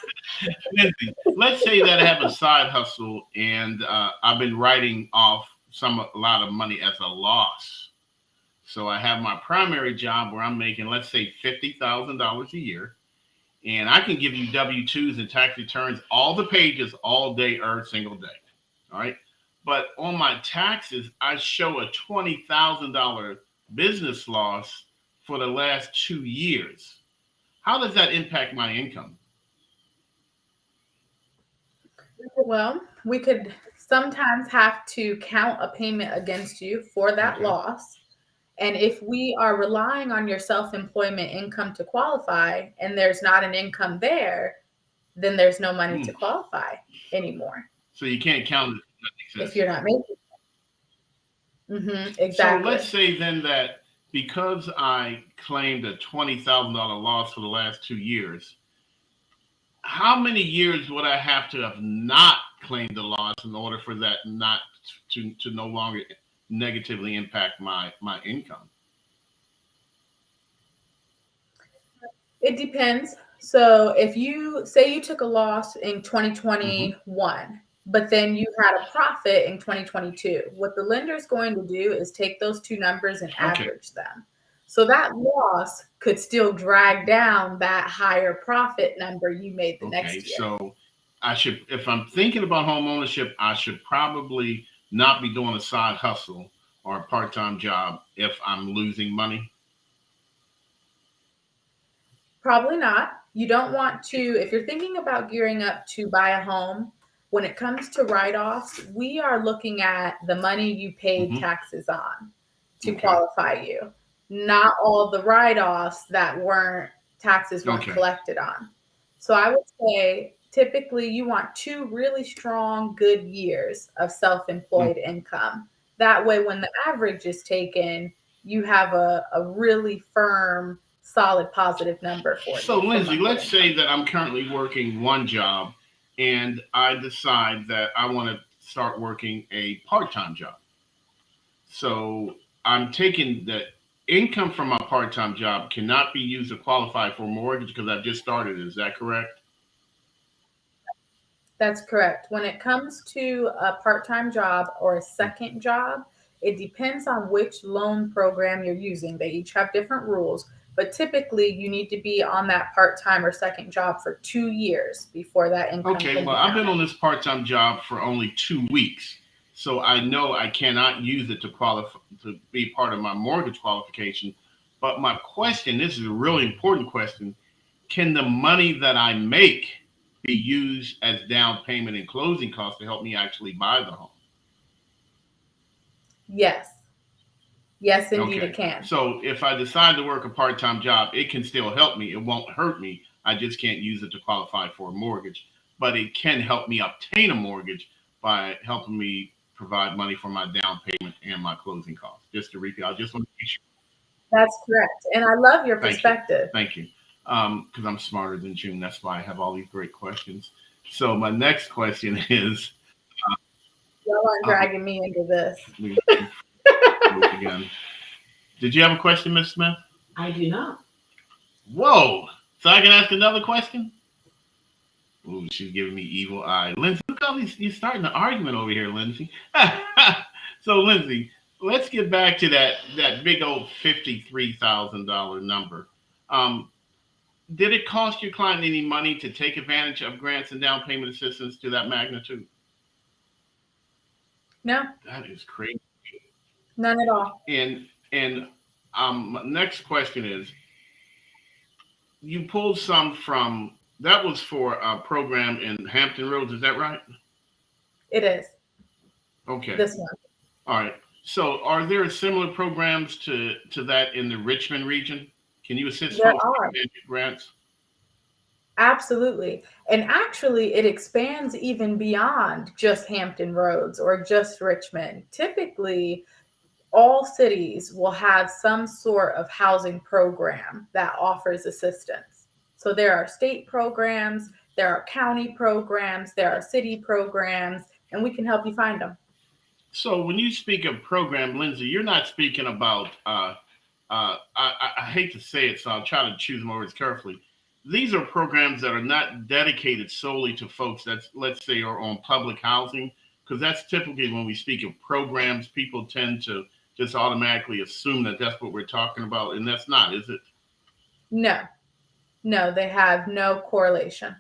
Lindsay, let's say that I have a side hustle and I've been writing off a lot of money as a loss. So I have my primary job where I'm making, let's say, $50,000 a year, and I can give you W-2s and tax returns, all the pages, all day, every single day. All right. But on my taxes, I show a $20,000 business loss for the last 2 years. How does that impact my income? Well, we could sometimes have to count a payment against you for that Okay. loss. And if we are relying on your self-employment income to qualify and there's not an income there, then there's no money to qualify anymore. So you can't count it if you're not making it. Exactly. So let's say then that because I claimed a $20,000 loss for the last 2 years, how many years would I have to have not claimed the loss in order for that not to no longer negatively impact my income? It depends. So if you say you took a loss in 2021, but then you had a profit in 2022, what the lender is going to do is take those two numbers and average them. So that loss could still drag down that higher profit number you made the next year. So I should, if I'm thinking about home ownership, I should probably not be doing a side hustle or a part-time job if I'm losing money. Probably not. You don't want to, if you're thinking about gearing up to buy a home, when it comes to write-offs, we are looking at the money you paid taxes on to qualify you, not all the write-offs that taxes weren't collected on. So I would say typically you want 2 really strong, good years of self-employed income. That way, when the average is taken, you have a really firm, solid, positive number for you. So Lindsay, let's say that I'm currently working one job and I decide that I want to start working a part-time job. So I'm taking the income from my part-time job cannot be used to qualify for mortgage because I've just started. Is that correct? That's correct. When it comes to a part-time job or a second job, it depends on which loan program you're using. They each have different rules, but typically you need to be on that part-time or second job for 2 years before that income. Okay, well, I've been on this part-time job for only 2 weeks, so I know I cannot use it to qualify to be part of my mortgage qualification. But my question, this is a really important question, can the money that I make be used as down payment and closing costs to help me actually buy the home? Yes. Yes, indeed, it can. So if I decide to work a part-time job, it can still help me. It won't hurt me. I just can't use it to qualify for a mortgage. But it can help me obtain a mortgage by helping me provide money for my down payment and my closing costs. Just to repeat, I just want to make sure. That's correct. And I love your perspective. Thank you. Because I'm smarter than June. That's why I have all these great questions. So my next question is... Y'all aren't dragging me into this. Again. Did you have a question, Ms. Smith? I do not. Whoa. So I can ask another question? Ooh, she's giving me evil eye. Lindsay, look how you're starting an argument over here, Lindsay. So, Lindsay, let's get back to that big old $53,000 number. Did it cost your client any money to take advantage of grants and down payment assistance to that magnitude? No. That is crazy. None at all. And next question is, you pulled some from, that was for a program in Hampton Roads, is that right? It is. Okay. This one. All right. So are there similar programs to that in the Richmond region? Can you assist folks with grants? Absolutely. And actually, it expands even beyond just Hampton Roads or just Richmond. Typically, all cities will have some sort of housing program that offers assistance. So there are state programs, there are county programs, there are city programs, and we can help you find them. So when you speak of program, Lindsay, you're not speaking about. I hate to say it, so I'll try to choose my words carefully. These are programs that are not dedicated solely to folks that, let's say, are on public housing, because that's typically when we speak of programs, people tend to just automatically assume that that's what we're talking about, and that's not, is it? No, no, they have no correlation.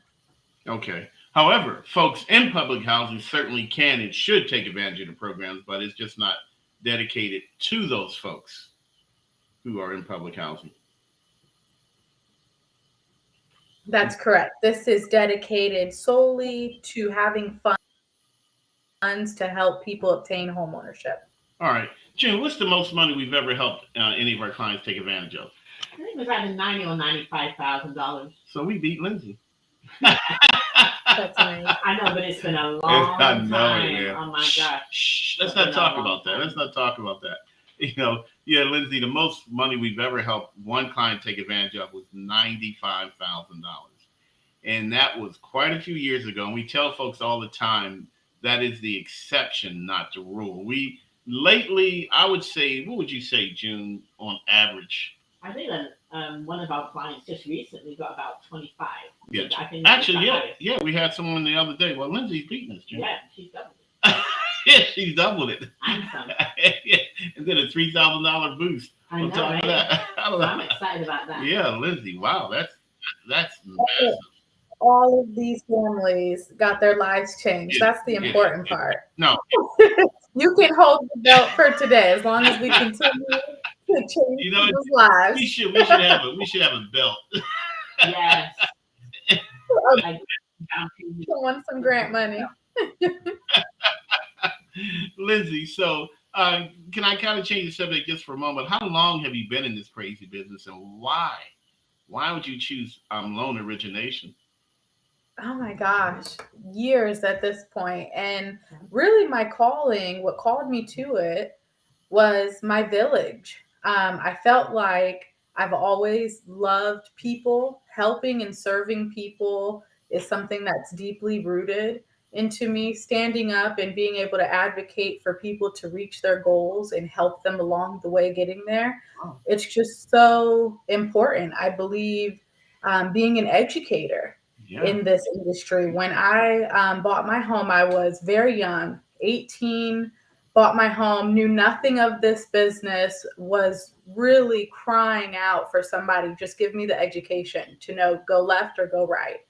Okay. However, folks in public housing certainly can and should take advantage of the programs, but it's just not dedicated to those folks who are in public housing. That's correct. This is dedicated solely to having funds to help people obtain homeownership. All right. June, what's the most money we've ever helped any of our clients take advantage of? I think it was either $90,000 or $95,000. So we beat Lindsay. That's amazing. I know, but it's been a long time. Oh my gosh. Shh, let's not talk about that. Let's not talk about that. Yeah, Lindsay, the most money we've ever helped one client take advantage of was $95,000. And that was quite a few years ago. And we tell folks all the time that is the exception, not the rule. We lately, I would say, what would you say, June, on average? I think that one of our clients just recently got about 25. Yeah, I think actually, yeah, we had someone the other day. Well, Lindsay's beating us, June. Yeah, she's doubled it. Yeah, she's doubled it. I'm some. Yeah, and then a $3,000 boost. I know, top of right? that. So I'm excited about that. Yeah, Lindsay, wow, that's massive. All of these families got their lives changed. Yeah, That's the important part. No, You can hold the belt for today as long as we continue to change people's lives. we should have a belt. Yes. Like, Want some grant money. Lindsay, so can I kind of change the subject just for a moment? How long have you been in this crazy business, and why? Why would you choose loan origination? Oh my gosh, years at this point. And really my calling, what called me to it was my village. I felt like I've always loved people. Helping and serving people is something that's deeply rooted into me. Standing up and being able to advocate for people to reach their goals and help them along the way getting there. Oh. It's just so important. I believe being an educator in this industry. When I bought my home, I was very young, 18, bought my home, knew nothing of this business, was really crying out for somebody, just give me the education to know go left or go right.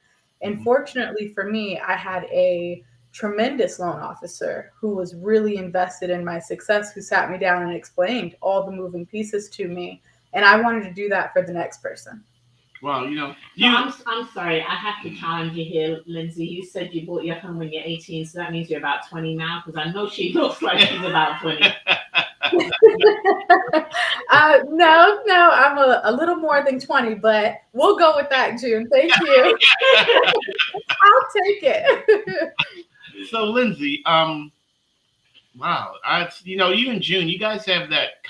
And fortunately for me, I had a tremendous loan officer who was really invested in my success, who sat me down and explained all the moving pieces to me. And I wanted to do that for the next person. Well, I'm sorry. I have to challenge you here, Lindsay. You said you bought your home when you're 18, so that means you're about 20 now, because I know she looks like she's about 20. No, I'm a little more than 20, but we'll go with that, June. Thank you. I'll take it. So, Lindsay, wow, you and June, you guys have that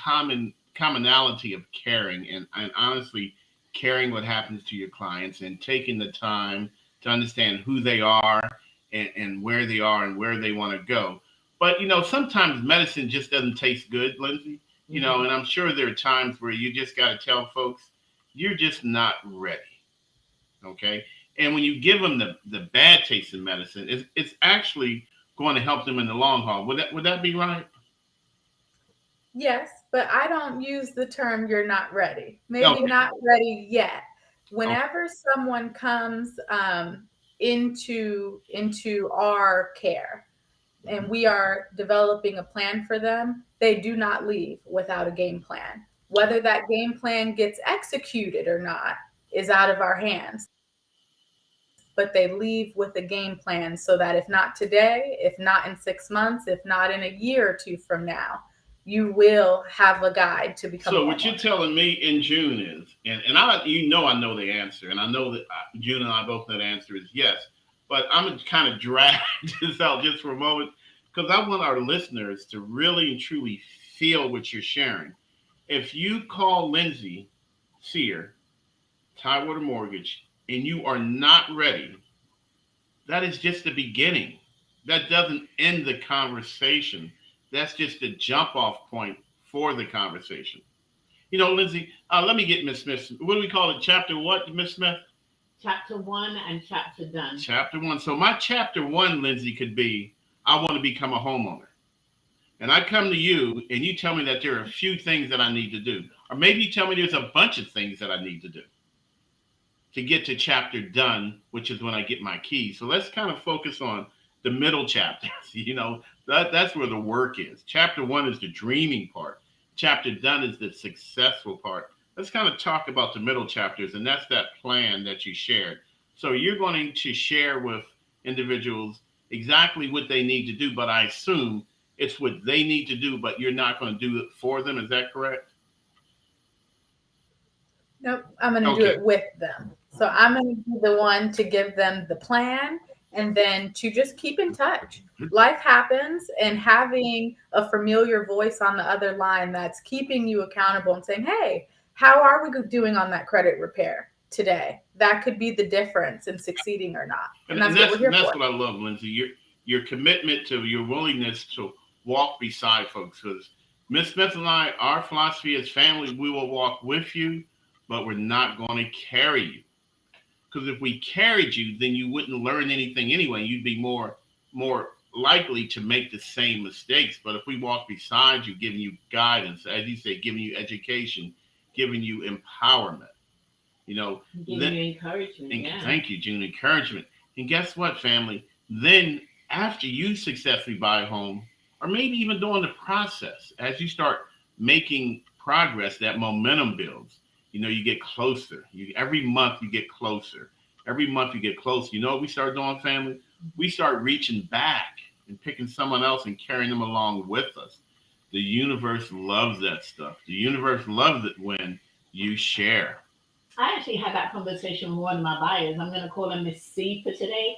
commonality of caring and honestly caring what happens to your clients and taking the time to understand who they are and where they are and where they want to go. But, sometimes medicine just doesn't taste good, Lindsay, and I'm sure there are times where you just got to tell folks, you're just not ready. Okay. And when you give them the bad taste in medicine, it's actually going to help them in the long haul. Would that be right? Yes, but I don't use the term "you're not ready." Maybe not ready yet. Whenever someone comes into our care and we are developing a plan for them, they do not leave without a game plan. Whether that game plan gets executed or not is out of our hands. But they leave with a game plan so that if not today, if not in 6 months, if not in a year or two from now, you will have a guide to become. So what you're telling me in June is, and I know the answer, and I know that June and I both know the answer is yes, but I'm going to kind of drag this out just for a moment because I want our listeners to really and truly feel what you're sharing. If you call Lindsay Sear, Tidewater Mortgage, and you are not ready, that is just the beginning. That doesn't end the conversation. That's just the jump off point for the conversation. Lindsay, let me get Miss Smith. What do we call it? Chapter what, Miss Smith? Chapter 1 and chapter done. Chapter 1. So my chapter 1, Lindsay, could be, I want to become a homeowner. And I come to you and you tell me that there are a few things that I need to do. Or maybe you tell me there's a bunch of things that I need to do to get to chapter done, which is when I get my keys. So let's kind of focus on the middle chapters. That's where the work is. Chapter 1 is the dreaming part. Chapter done is the successful part. Let's kind of talk about the middle chapters, and that's that plan that you shared. So you're going to share with individuals exactly what they need to do, but I assume it's what they need to do, but you're not going to do it for them. Is that correct? Nope, I'm going to do it with them. So I'm going to be the one to give them the plan and then to just keep in touch. Life happens, and having a familiar voice on the other line that's keeping you accountable and saying, hey, how are we doing on that credit repair today? That could be the difference in succeeding or not. And that's what we're here for. That's what I love, Lindsay. Your commitment to your willingness to walk beside folks. Because Miss Smith and I, our philosophy as family, we will walk with you, but we're not going to carry you. Because if we carried you, then you wouldn't learn anything anyway. You'd be more likely to make the same mistakes. But if we walk beside you, giving you guidance, as you say, giving you education, giving you empowerment, giving you encouragement. Thank you, June. Encouragement. And guess what, family? Then after you successfully buy a home, or maybe even during the process, as you start making progress, that momentum builds. You get closer. Every month you get closer. Every month you get closer. You know what we start doing, family? We start reaching back and picking someone else and carrying them along with us. The universe loves that stuff. The universe loves it when you share. I actually had that conversation with one of my buyers. I'm going to call her Miss C for today.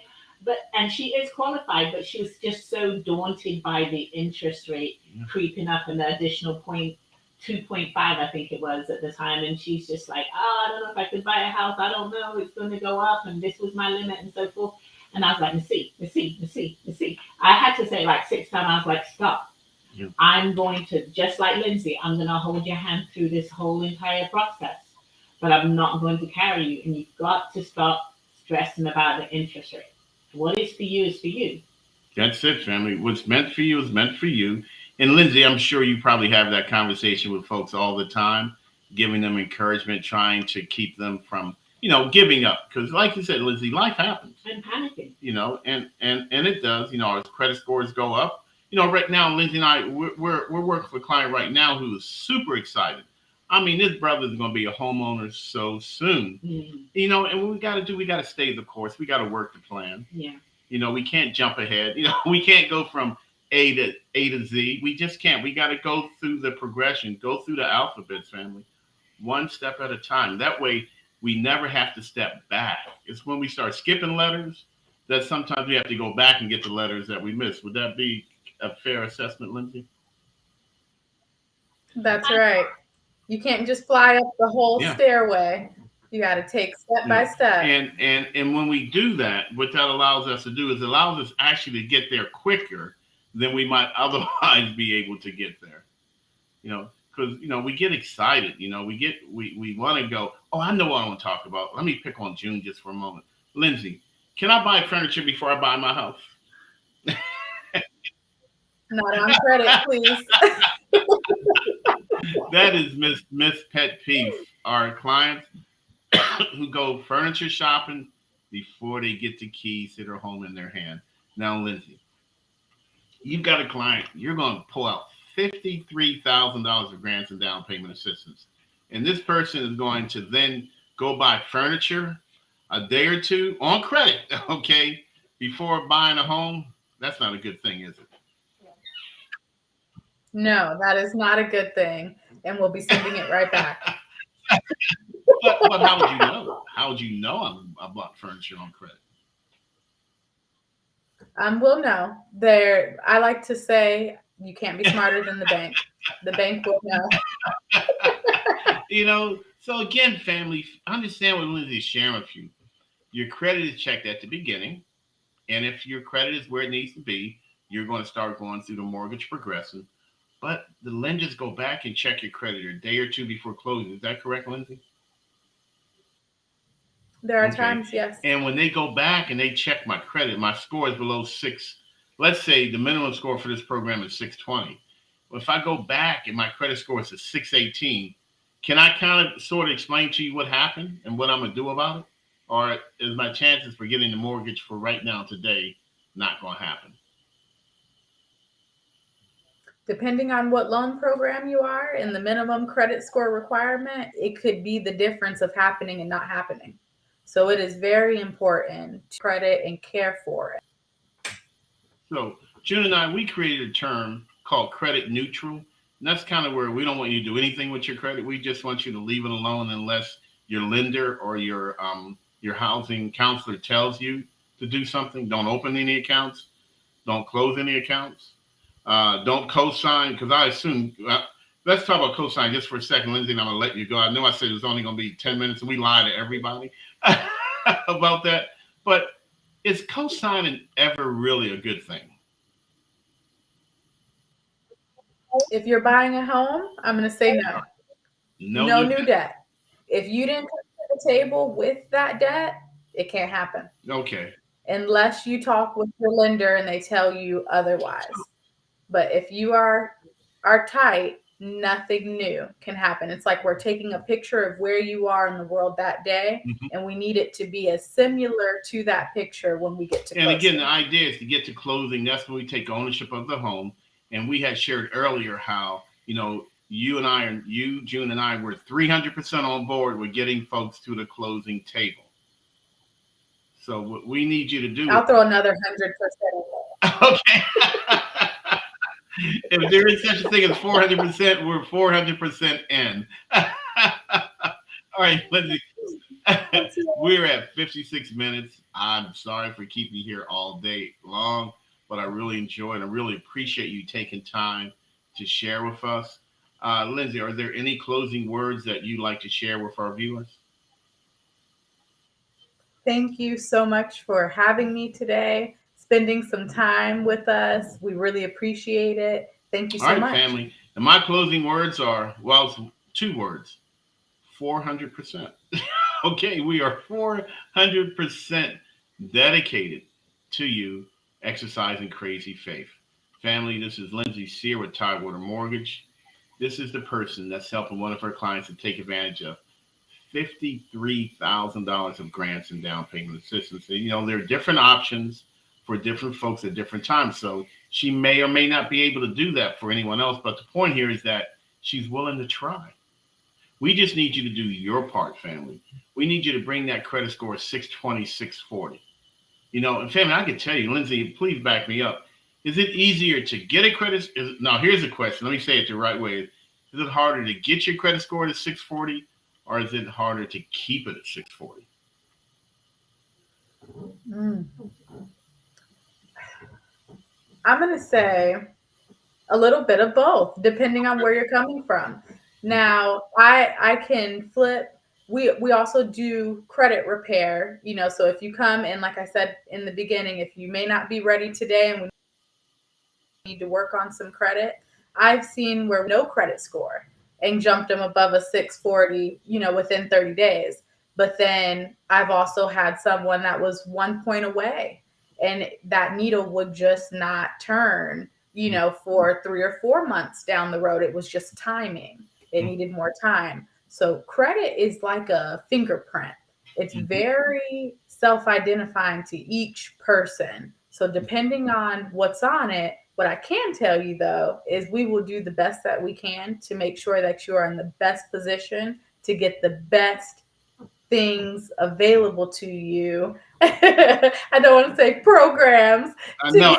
And she is qualified, but she was just so daunted by the interest rate creeping up an additional 2.5, I think it was at the time. And she's just like, I don't know if I could buy a house. I don't know. It's going to go up. And this was my limit and so forth. And I was like, Miss C. I had to say like 6 times. I was like, stop. Yeah. I'm going to, just like Lindsay, I'm going to hold your hand through this whole entire process. But I'm not going to carry you. And you've got to stop stressing about the interest rate. What is for you is for you. That's it, family. What's meant for you is meant for you. And Lindsay, I'm sure you probably have that conversation with folks all the time, giving them encouragement, trying to keep them from, giving up. Because like you said, Lindsay, life happens. And panicking. And it does. As credit scores go up. Right now, Lindsay and I, we're working for a client right now who is super excited. I mean, this brother is going to be a homeowner so soon. Mm-hmm. And what we got to stay the course. We got to work the plan. Yeah. We can't jump ahead. We can't go from A to Z. We just can't. We got to go through the progression, go through the alphabets, family, one step at a time. That way, we never have to step back. It's when we start skipping letters that sometimes we have to go back and get the letters that we missed. Would that be a fair assessment, Lindsay? That's right. You can't just fly up the whole stairway. You got to take step by step. And when we do that, what that allows us to do is allows us actually to get there quicker than we might otherwise be able to get there. Because we get excited. We want to go. Oh, I know what I want to talk about. Let me pick on June just for a moment. Lindsay, can I buy furniture before I buy my house? Not on credit, please. That is Miss Pet Peeve. Our clients who go furniture shopping before they get the keys to their home in their hand. Now, Lindsay, you've got a client. You're going to pull out $53,000 of grants and down payment assistance. And this person is going to then go buy furniture a day or two on credit, okay, before buying a home. That's not a good thing, is it? No, that is not a good thing. And we'll be sending it right back. But how would you know? How would you know I bought furniture on credit? We'll know. I like to say you can't be smarter than the bank. The bank will know. So again, family, understand what Lindsay's sharing with you. Your credit is checked at the beginning. And if your credit is where it needs to be, you're going to start going through the mortgage progressive. But the lenders go back and check your credit a day or two before closing. Is that correct, Lindsay? There are Okay. times, yes. And when they go back and they check my credit, my score is below six. Let's say the minimum score for this program is 620. Well, if I go back and my credit score is a 618, can I kind of sort of explain to you what happened and what I'm going to do about it? Or is my chances for getting the mortgage for right now today not going to happen? Depending on what loan program you are and the minimum credit score requirement, it could be the difference of happening and not happening. So it is very important to credit and care for it. So June and I, we created a term called credit neutral. And that's kind of where we don't want you to do anything with your credit. We just want you to leave it alone unless your lender or your housing counselor tells you to do something. Don't open any accounts. Don't close any accounts. Don't co-sign, because I assume, let's talk about co-sign just for a second, Lindsay, and I'm going to let you go. I know I said it was only going to be 10 minutes, and we lie to everybody about that. But is co-signing ever really a good thing? If you're buying a home, I'm going to say no. No new debt. If you didn't come to the table with that debt, it can't happen. Okay. Unless you talk with your lender and they tell you otherwise. But if you are tight, nothing new can happen. It's like we're taking a picture of where you are in the world that day, and we need it to be as similar to that picture when we get to closing. And again, the idea is to get to closing. That's when we take ownership of the home. And we had shared earlier how, you and I, June and I, were 300% on board with getting folks to the closing table. So what we need you to do. I'll throw another 100% in there. Okay. If there is such a thing as 400%, we're 400% in. All right, Lindsay. We're at 56 minutes. I'm sorry for keeping you here all day long, but I really enjoy it. I really appreciate you taking time to share with us. Lindsay, are there any closing words that you'd like to share with our viewers? Thank you so much for having me today, spending some time with us. We really appreciate it. Thank you so much. All right, family. And my closing words are, well, it's two words, 400%. Okay, we are 400% dedicated to you exercising crazy faith. Family, this is Lindsay Sear with Tidewater Mortgage. This is the person that's helping one of her clients to take advantage of $53,000 of grants and down payment assistance. And, there are different options for different folks at different times. So she may or may not be able to do that for anyone else. But the point here is that she's willing to try. We just need you to do your part, family. We need you to bring that credit score 620, 640. And family, I can tell you, Lindsay, please back me up. Is it easier to get a credit? Now, here's a question. Let me say it the right way. Is it harder to get your credit score to 640, or is it harder to keep it at 640? I'm going to say a little bit of both, depending on where you're coming from. Now, I can flip. We also do credit repair, so if you come and, like I said in the beginning, if you may not be ready today and we need to work on some credit, I've seen where no credit score and jumped them above a 640, within 30 days. But then I've also had someone that was 1 point away and that needle would just not turn, for 3 or 4 months down the road. It was just timing. It needed more time. So credit is like a fingerprint. It's very self-identifying to each person. So depending on what's on it, what I can tell you, though, is we will do the best that we can to make sure that you are in the best position to get the best things available to you. I don't want to say programs. I know.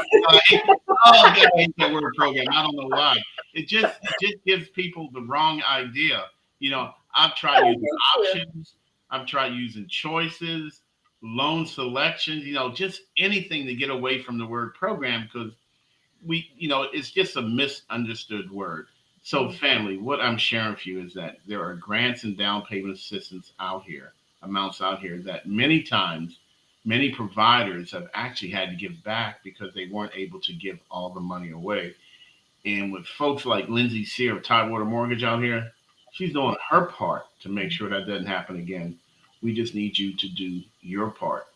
I hate that word program. I don't know why. It just gives people the wrong idea. I've tried using options. I've tried using choices, loan selections, just anything to get away from the word program, because it's just a misunderstood word. So, family, what I'm sharing with you is that there are grants and down payment assistance out here, amounts out here that many times, many providers have actually had to give back because they weren't able to give all the money away. And with folks like Lindsay Sear of Tidewater Mortgage out here, she's doing her part to make sure that doesn't happen again. We just need you to do your part.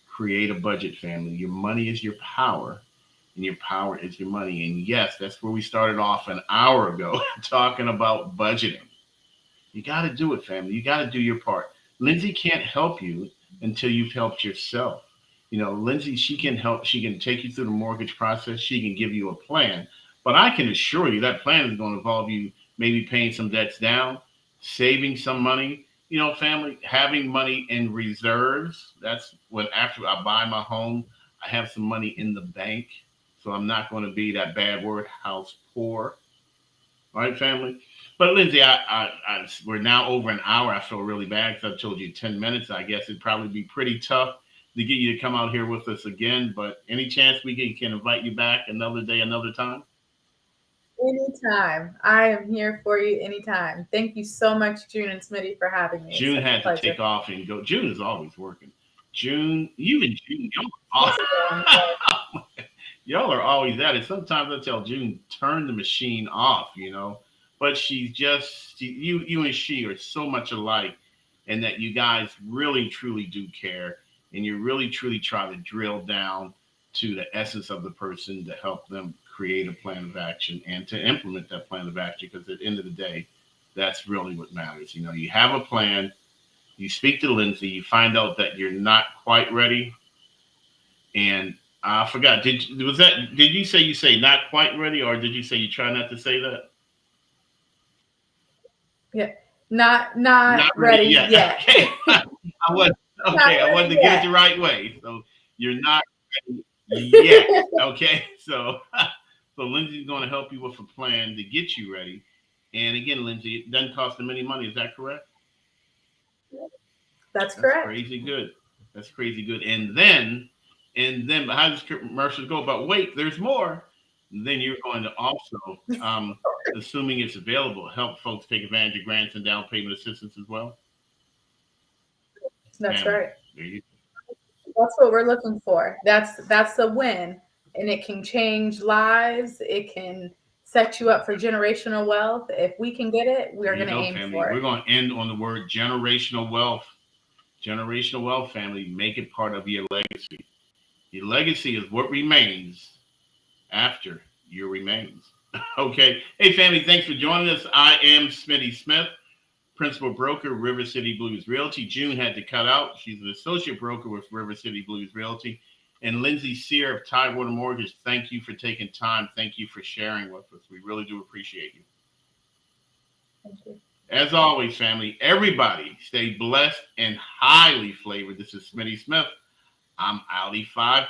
Create a budget, family. Your money is your power, and your power is your money. And yes, that's where we started off an hour ago talking about budgeting. You got to do it, family. You got to do your part. Lindsay can't help you until you've helped yourself. Lindsay, she can help. She can take you through the mortgage process. She can give you a plan. But I can assure you that plan is going to involve you maybe paying some debts down, saving some money. Family, having money in reserves. That's when after I buy my home, I have some money in the bank. So I'm not going to be that bad word, house poor. All right, family. But Lindsay, we're now over an hour. I feel really bad because I told you 10 minutes. I guess it'd probably be pretty tough to get you to come out here with us again. But any chance we can invite you back another day, another time? Anytime. I am here for you anytime. Thank you so much, June and Smitty, for having me. June had to take off and go. June is always working. June, you and June, y'all are always at it. Sometimes I tell June, turn the machine off, but you and she are so much alike, and that you guys really truly do care, and you really truly try to drill down to the essence of the person to help them create a plan of action and to implement that plan of action. Because at the end of the day, that's really what matters. You have a plan, you speak to Lindsay, you find out that you're not quite ready, and I forgot. Did you say not quite ready, or did you say you try not to say that? Yeah, not ready yet. Okay. I wanted to get it the right way. So you're not ready yet. Okay. So Lindsay's going to help you with a plan to get you ready. And again, Lindsay, it doesn't cost them any money. Is that correct? That's correct. Crazy good. That's crazy good. And then how does commercials go? But wait, there's more. Then you're going to also, assuming it's available, help folks take advantage of grants and down payment assistance as well. That's right. There you go. That's what we're looking for. That's a win, and it can change lives. It can set you up for generational wealth. If we can get it, we're going to aim for it. We're going to end on the word generational wealth. Generational wealth, family. Make it part of your legacy. Your legacy is what remains after your remains. Okay. Hey, family, thanks for joining us. I am Smitty Smith, principal broker, River City Blues Realty. June had to cut out. She's an associate broker with River City Blues Realty. And Lindsay Sear of Tidewater Mortgage, thank you for taking time. Thank you for sharing with us. We really do appreciate you. Thank you. As always, family, everybody stay blessed and highly flavored. This is Smitty Smith. I'm Audi 5.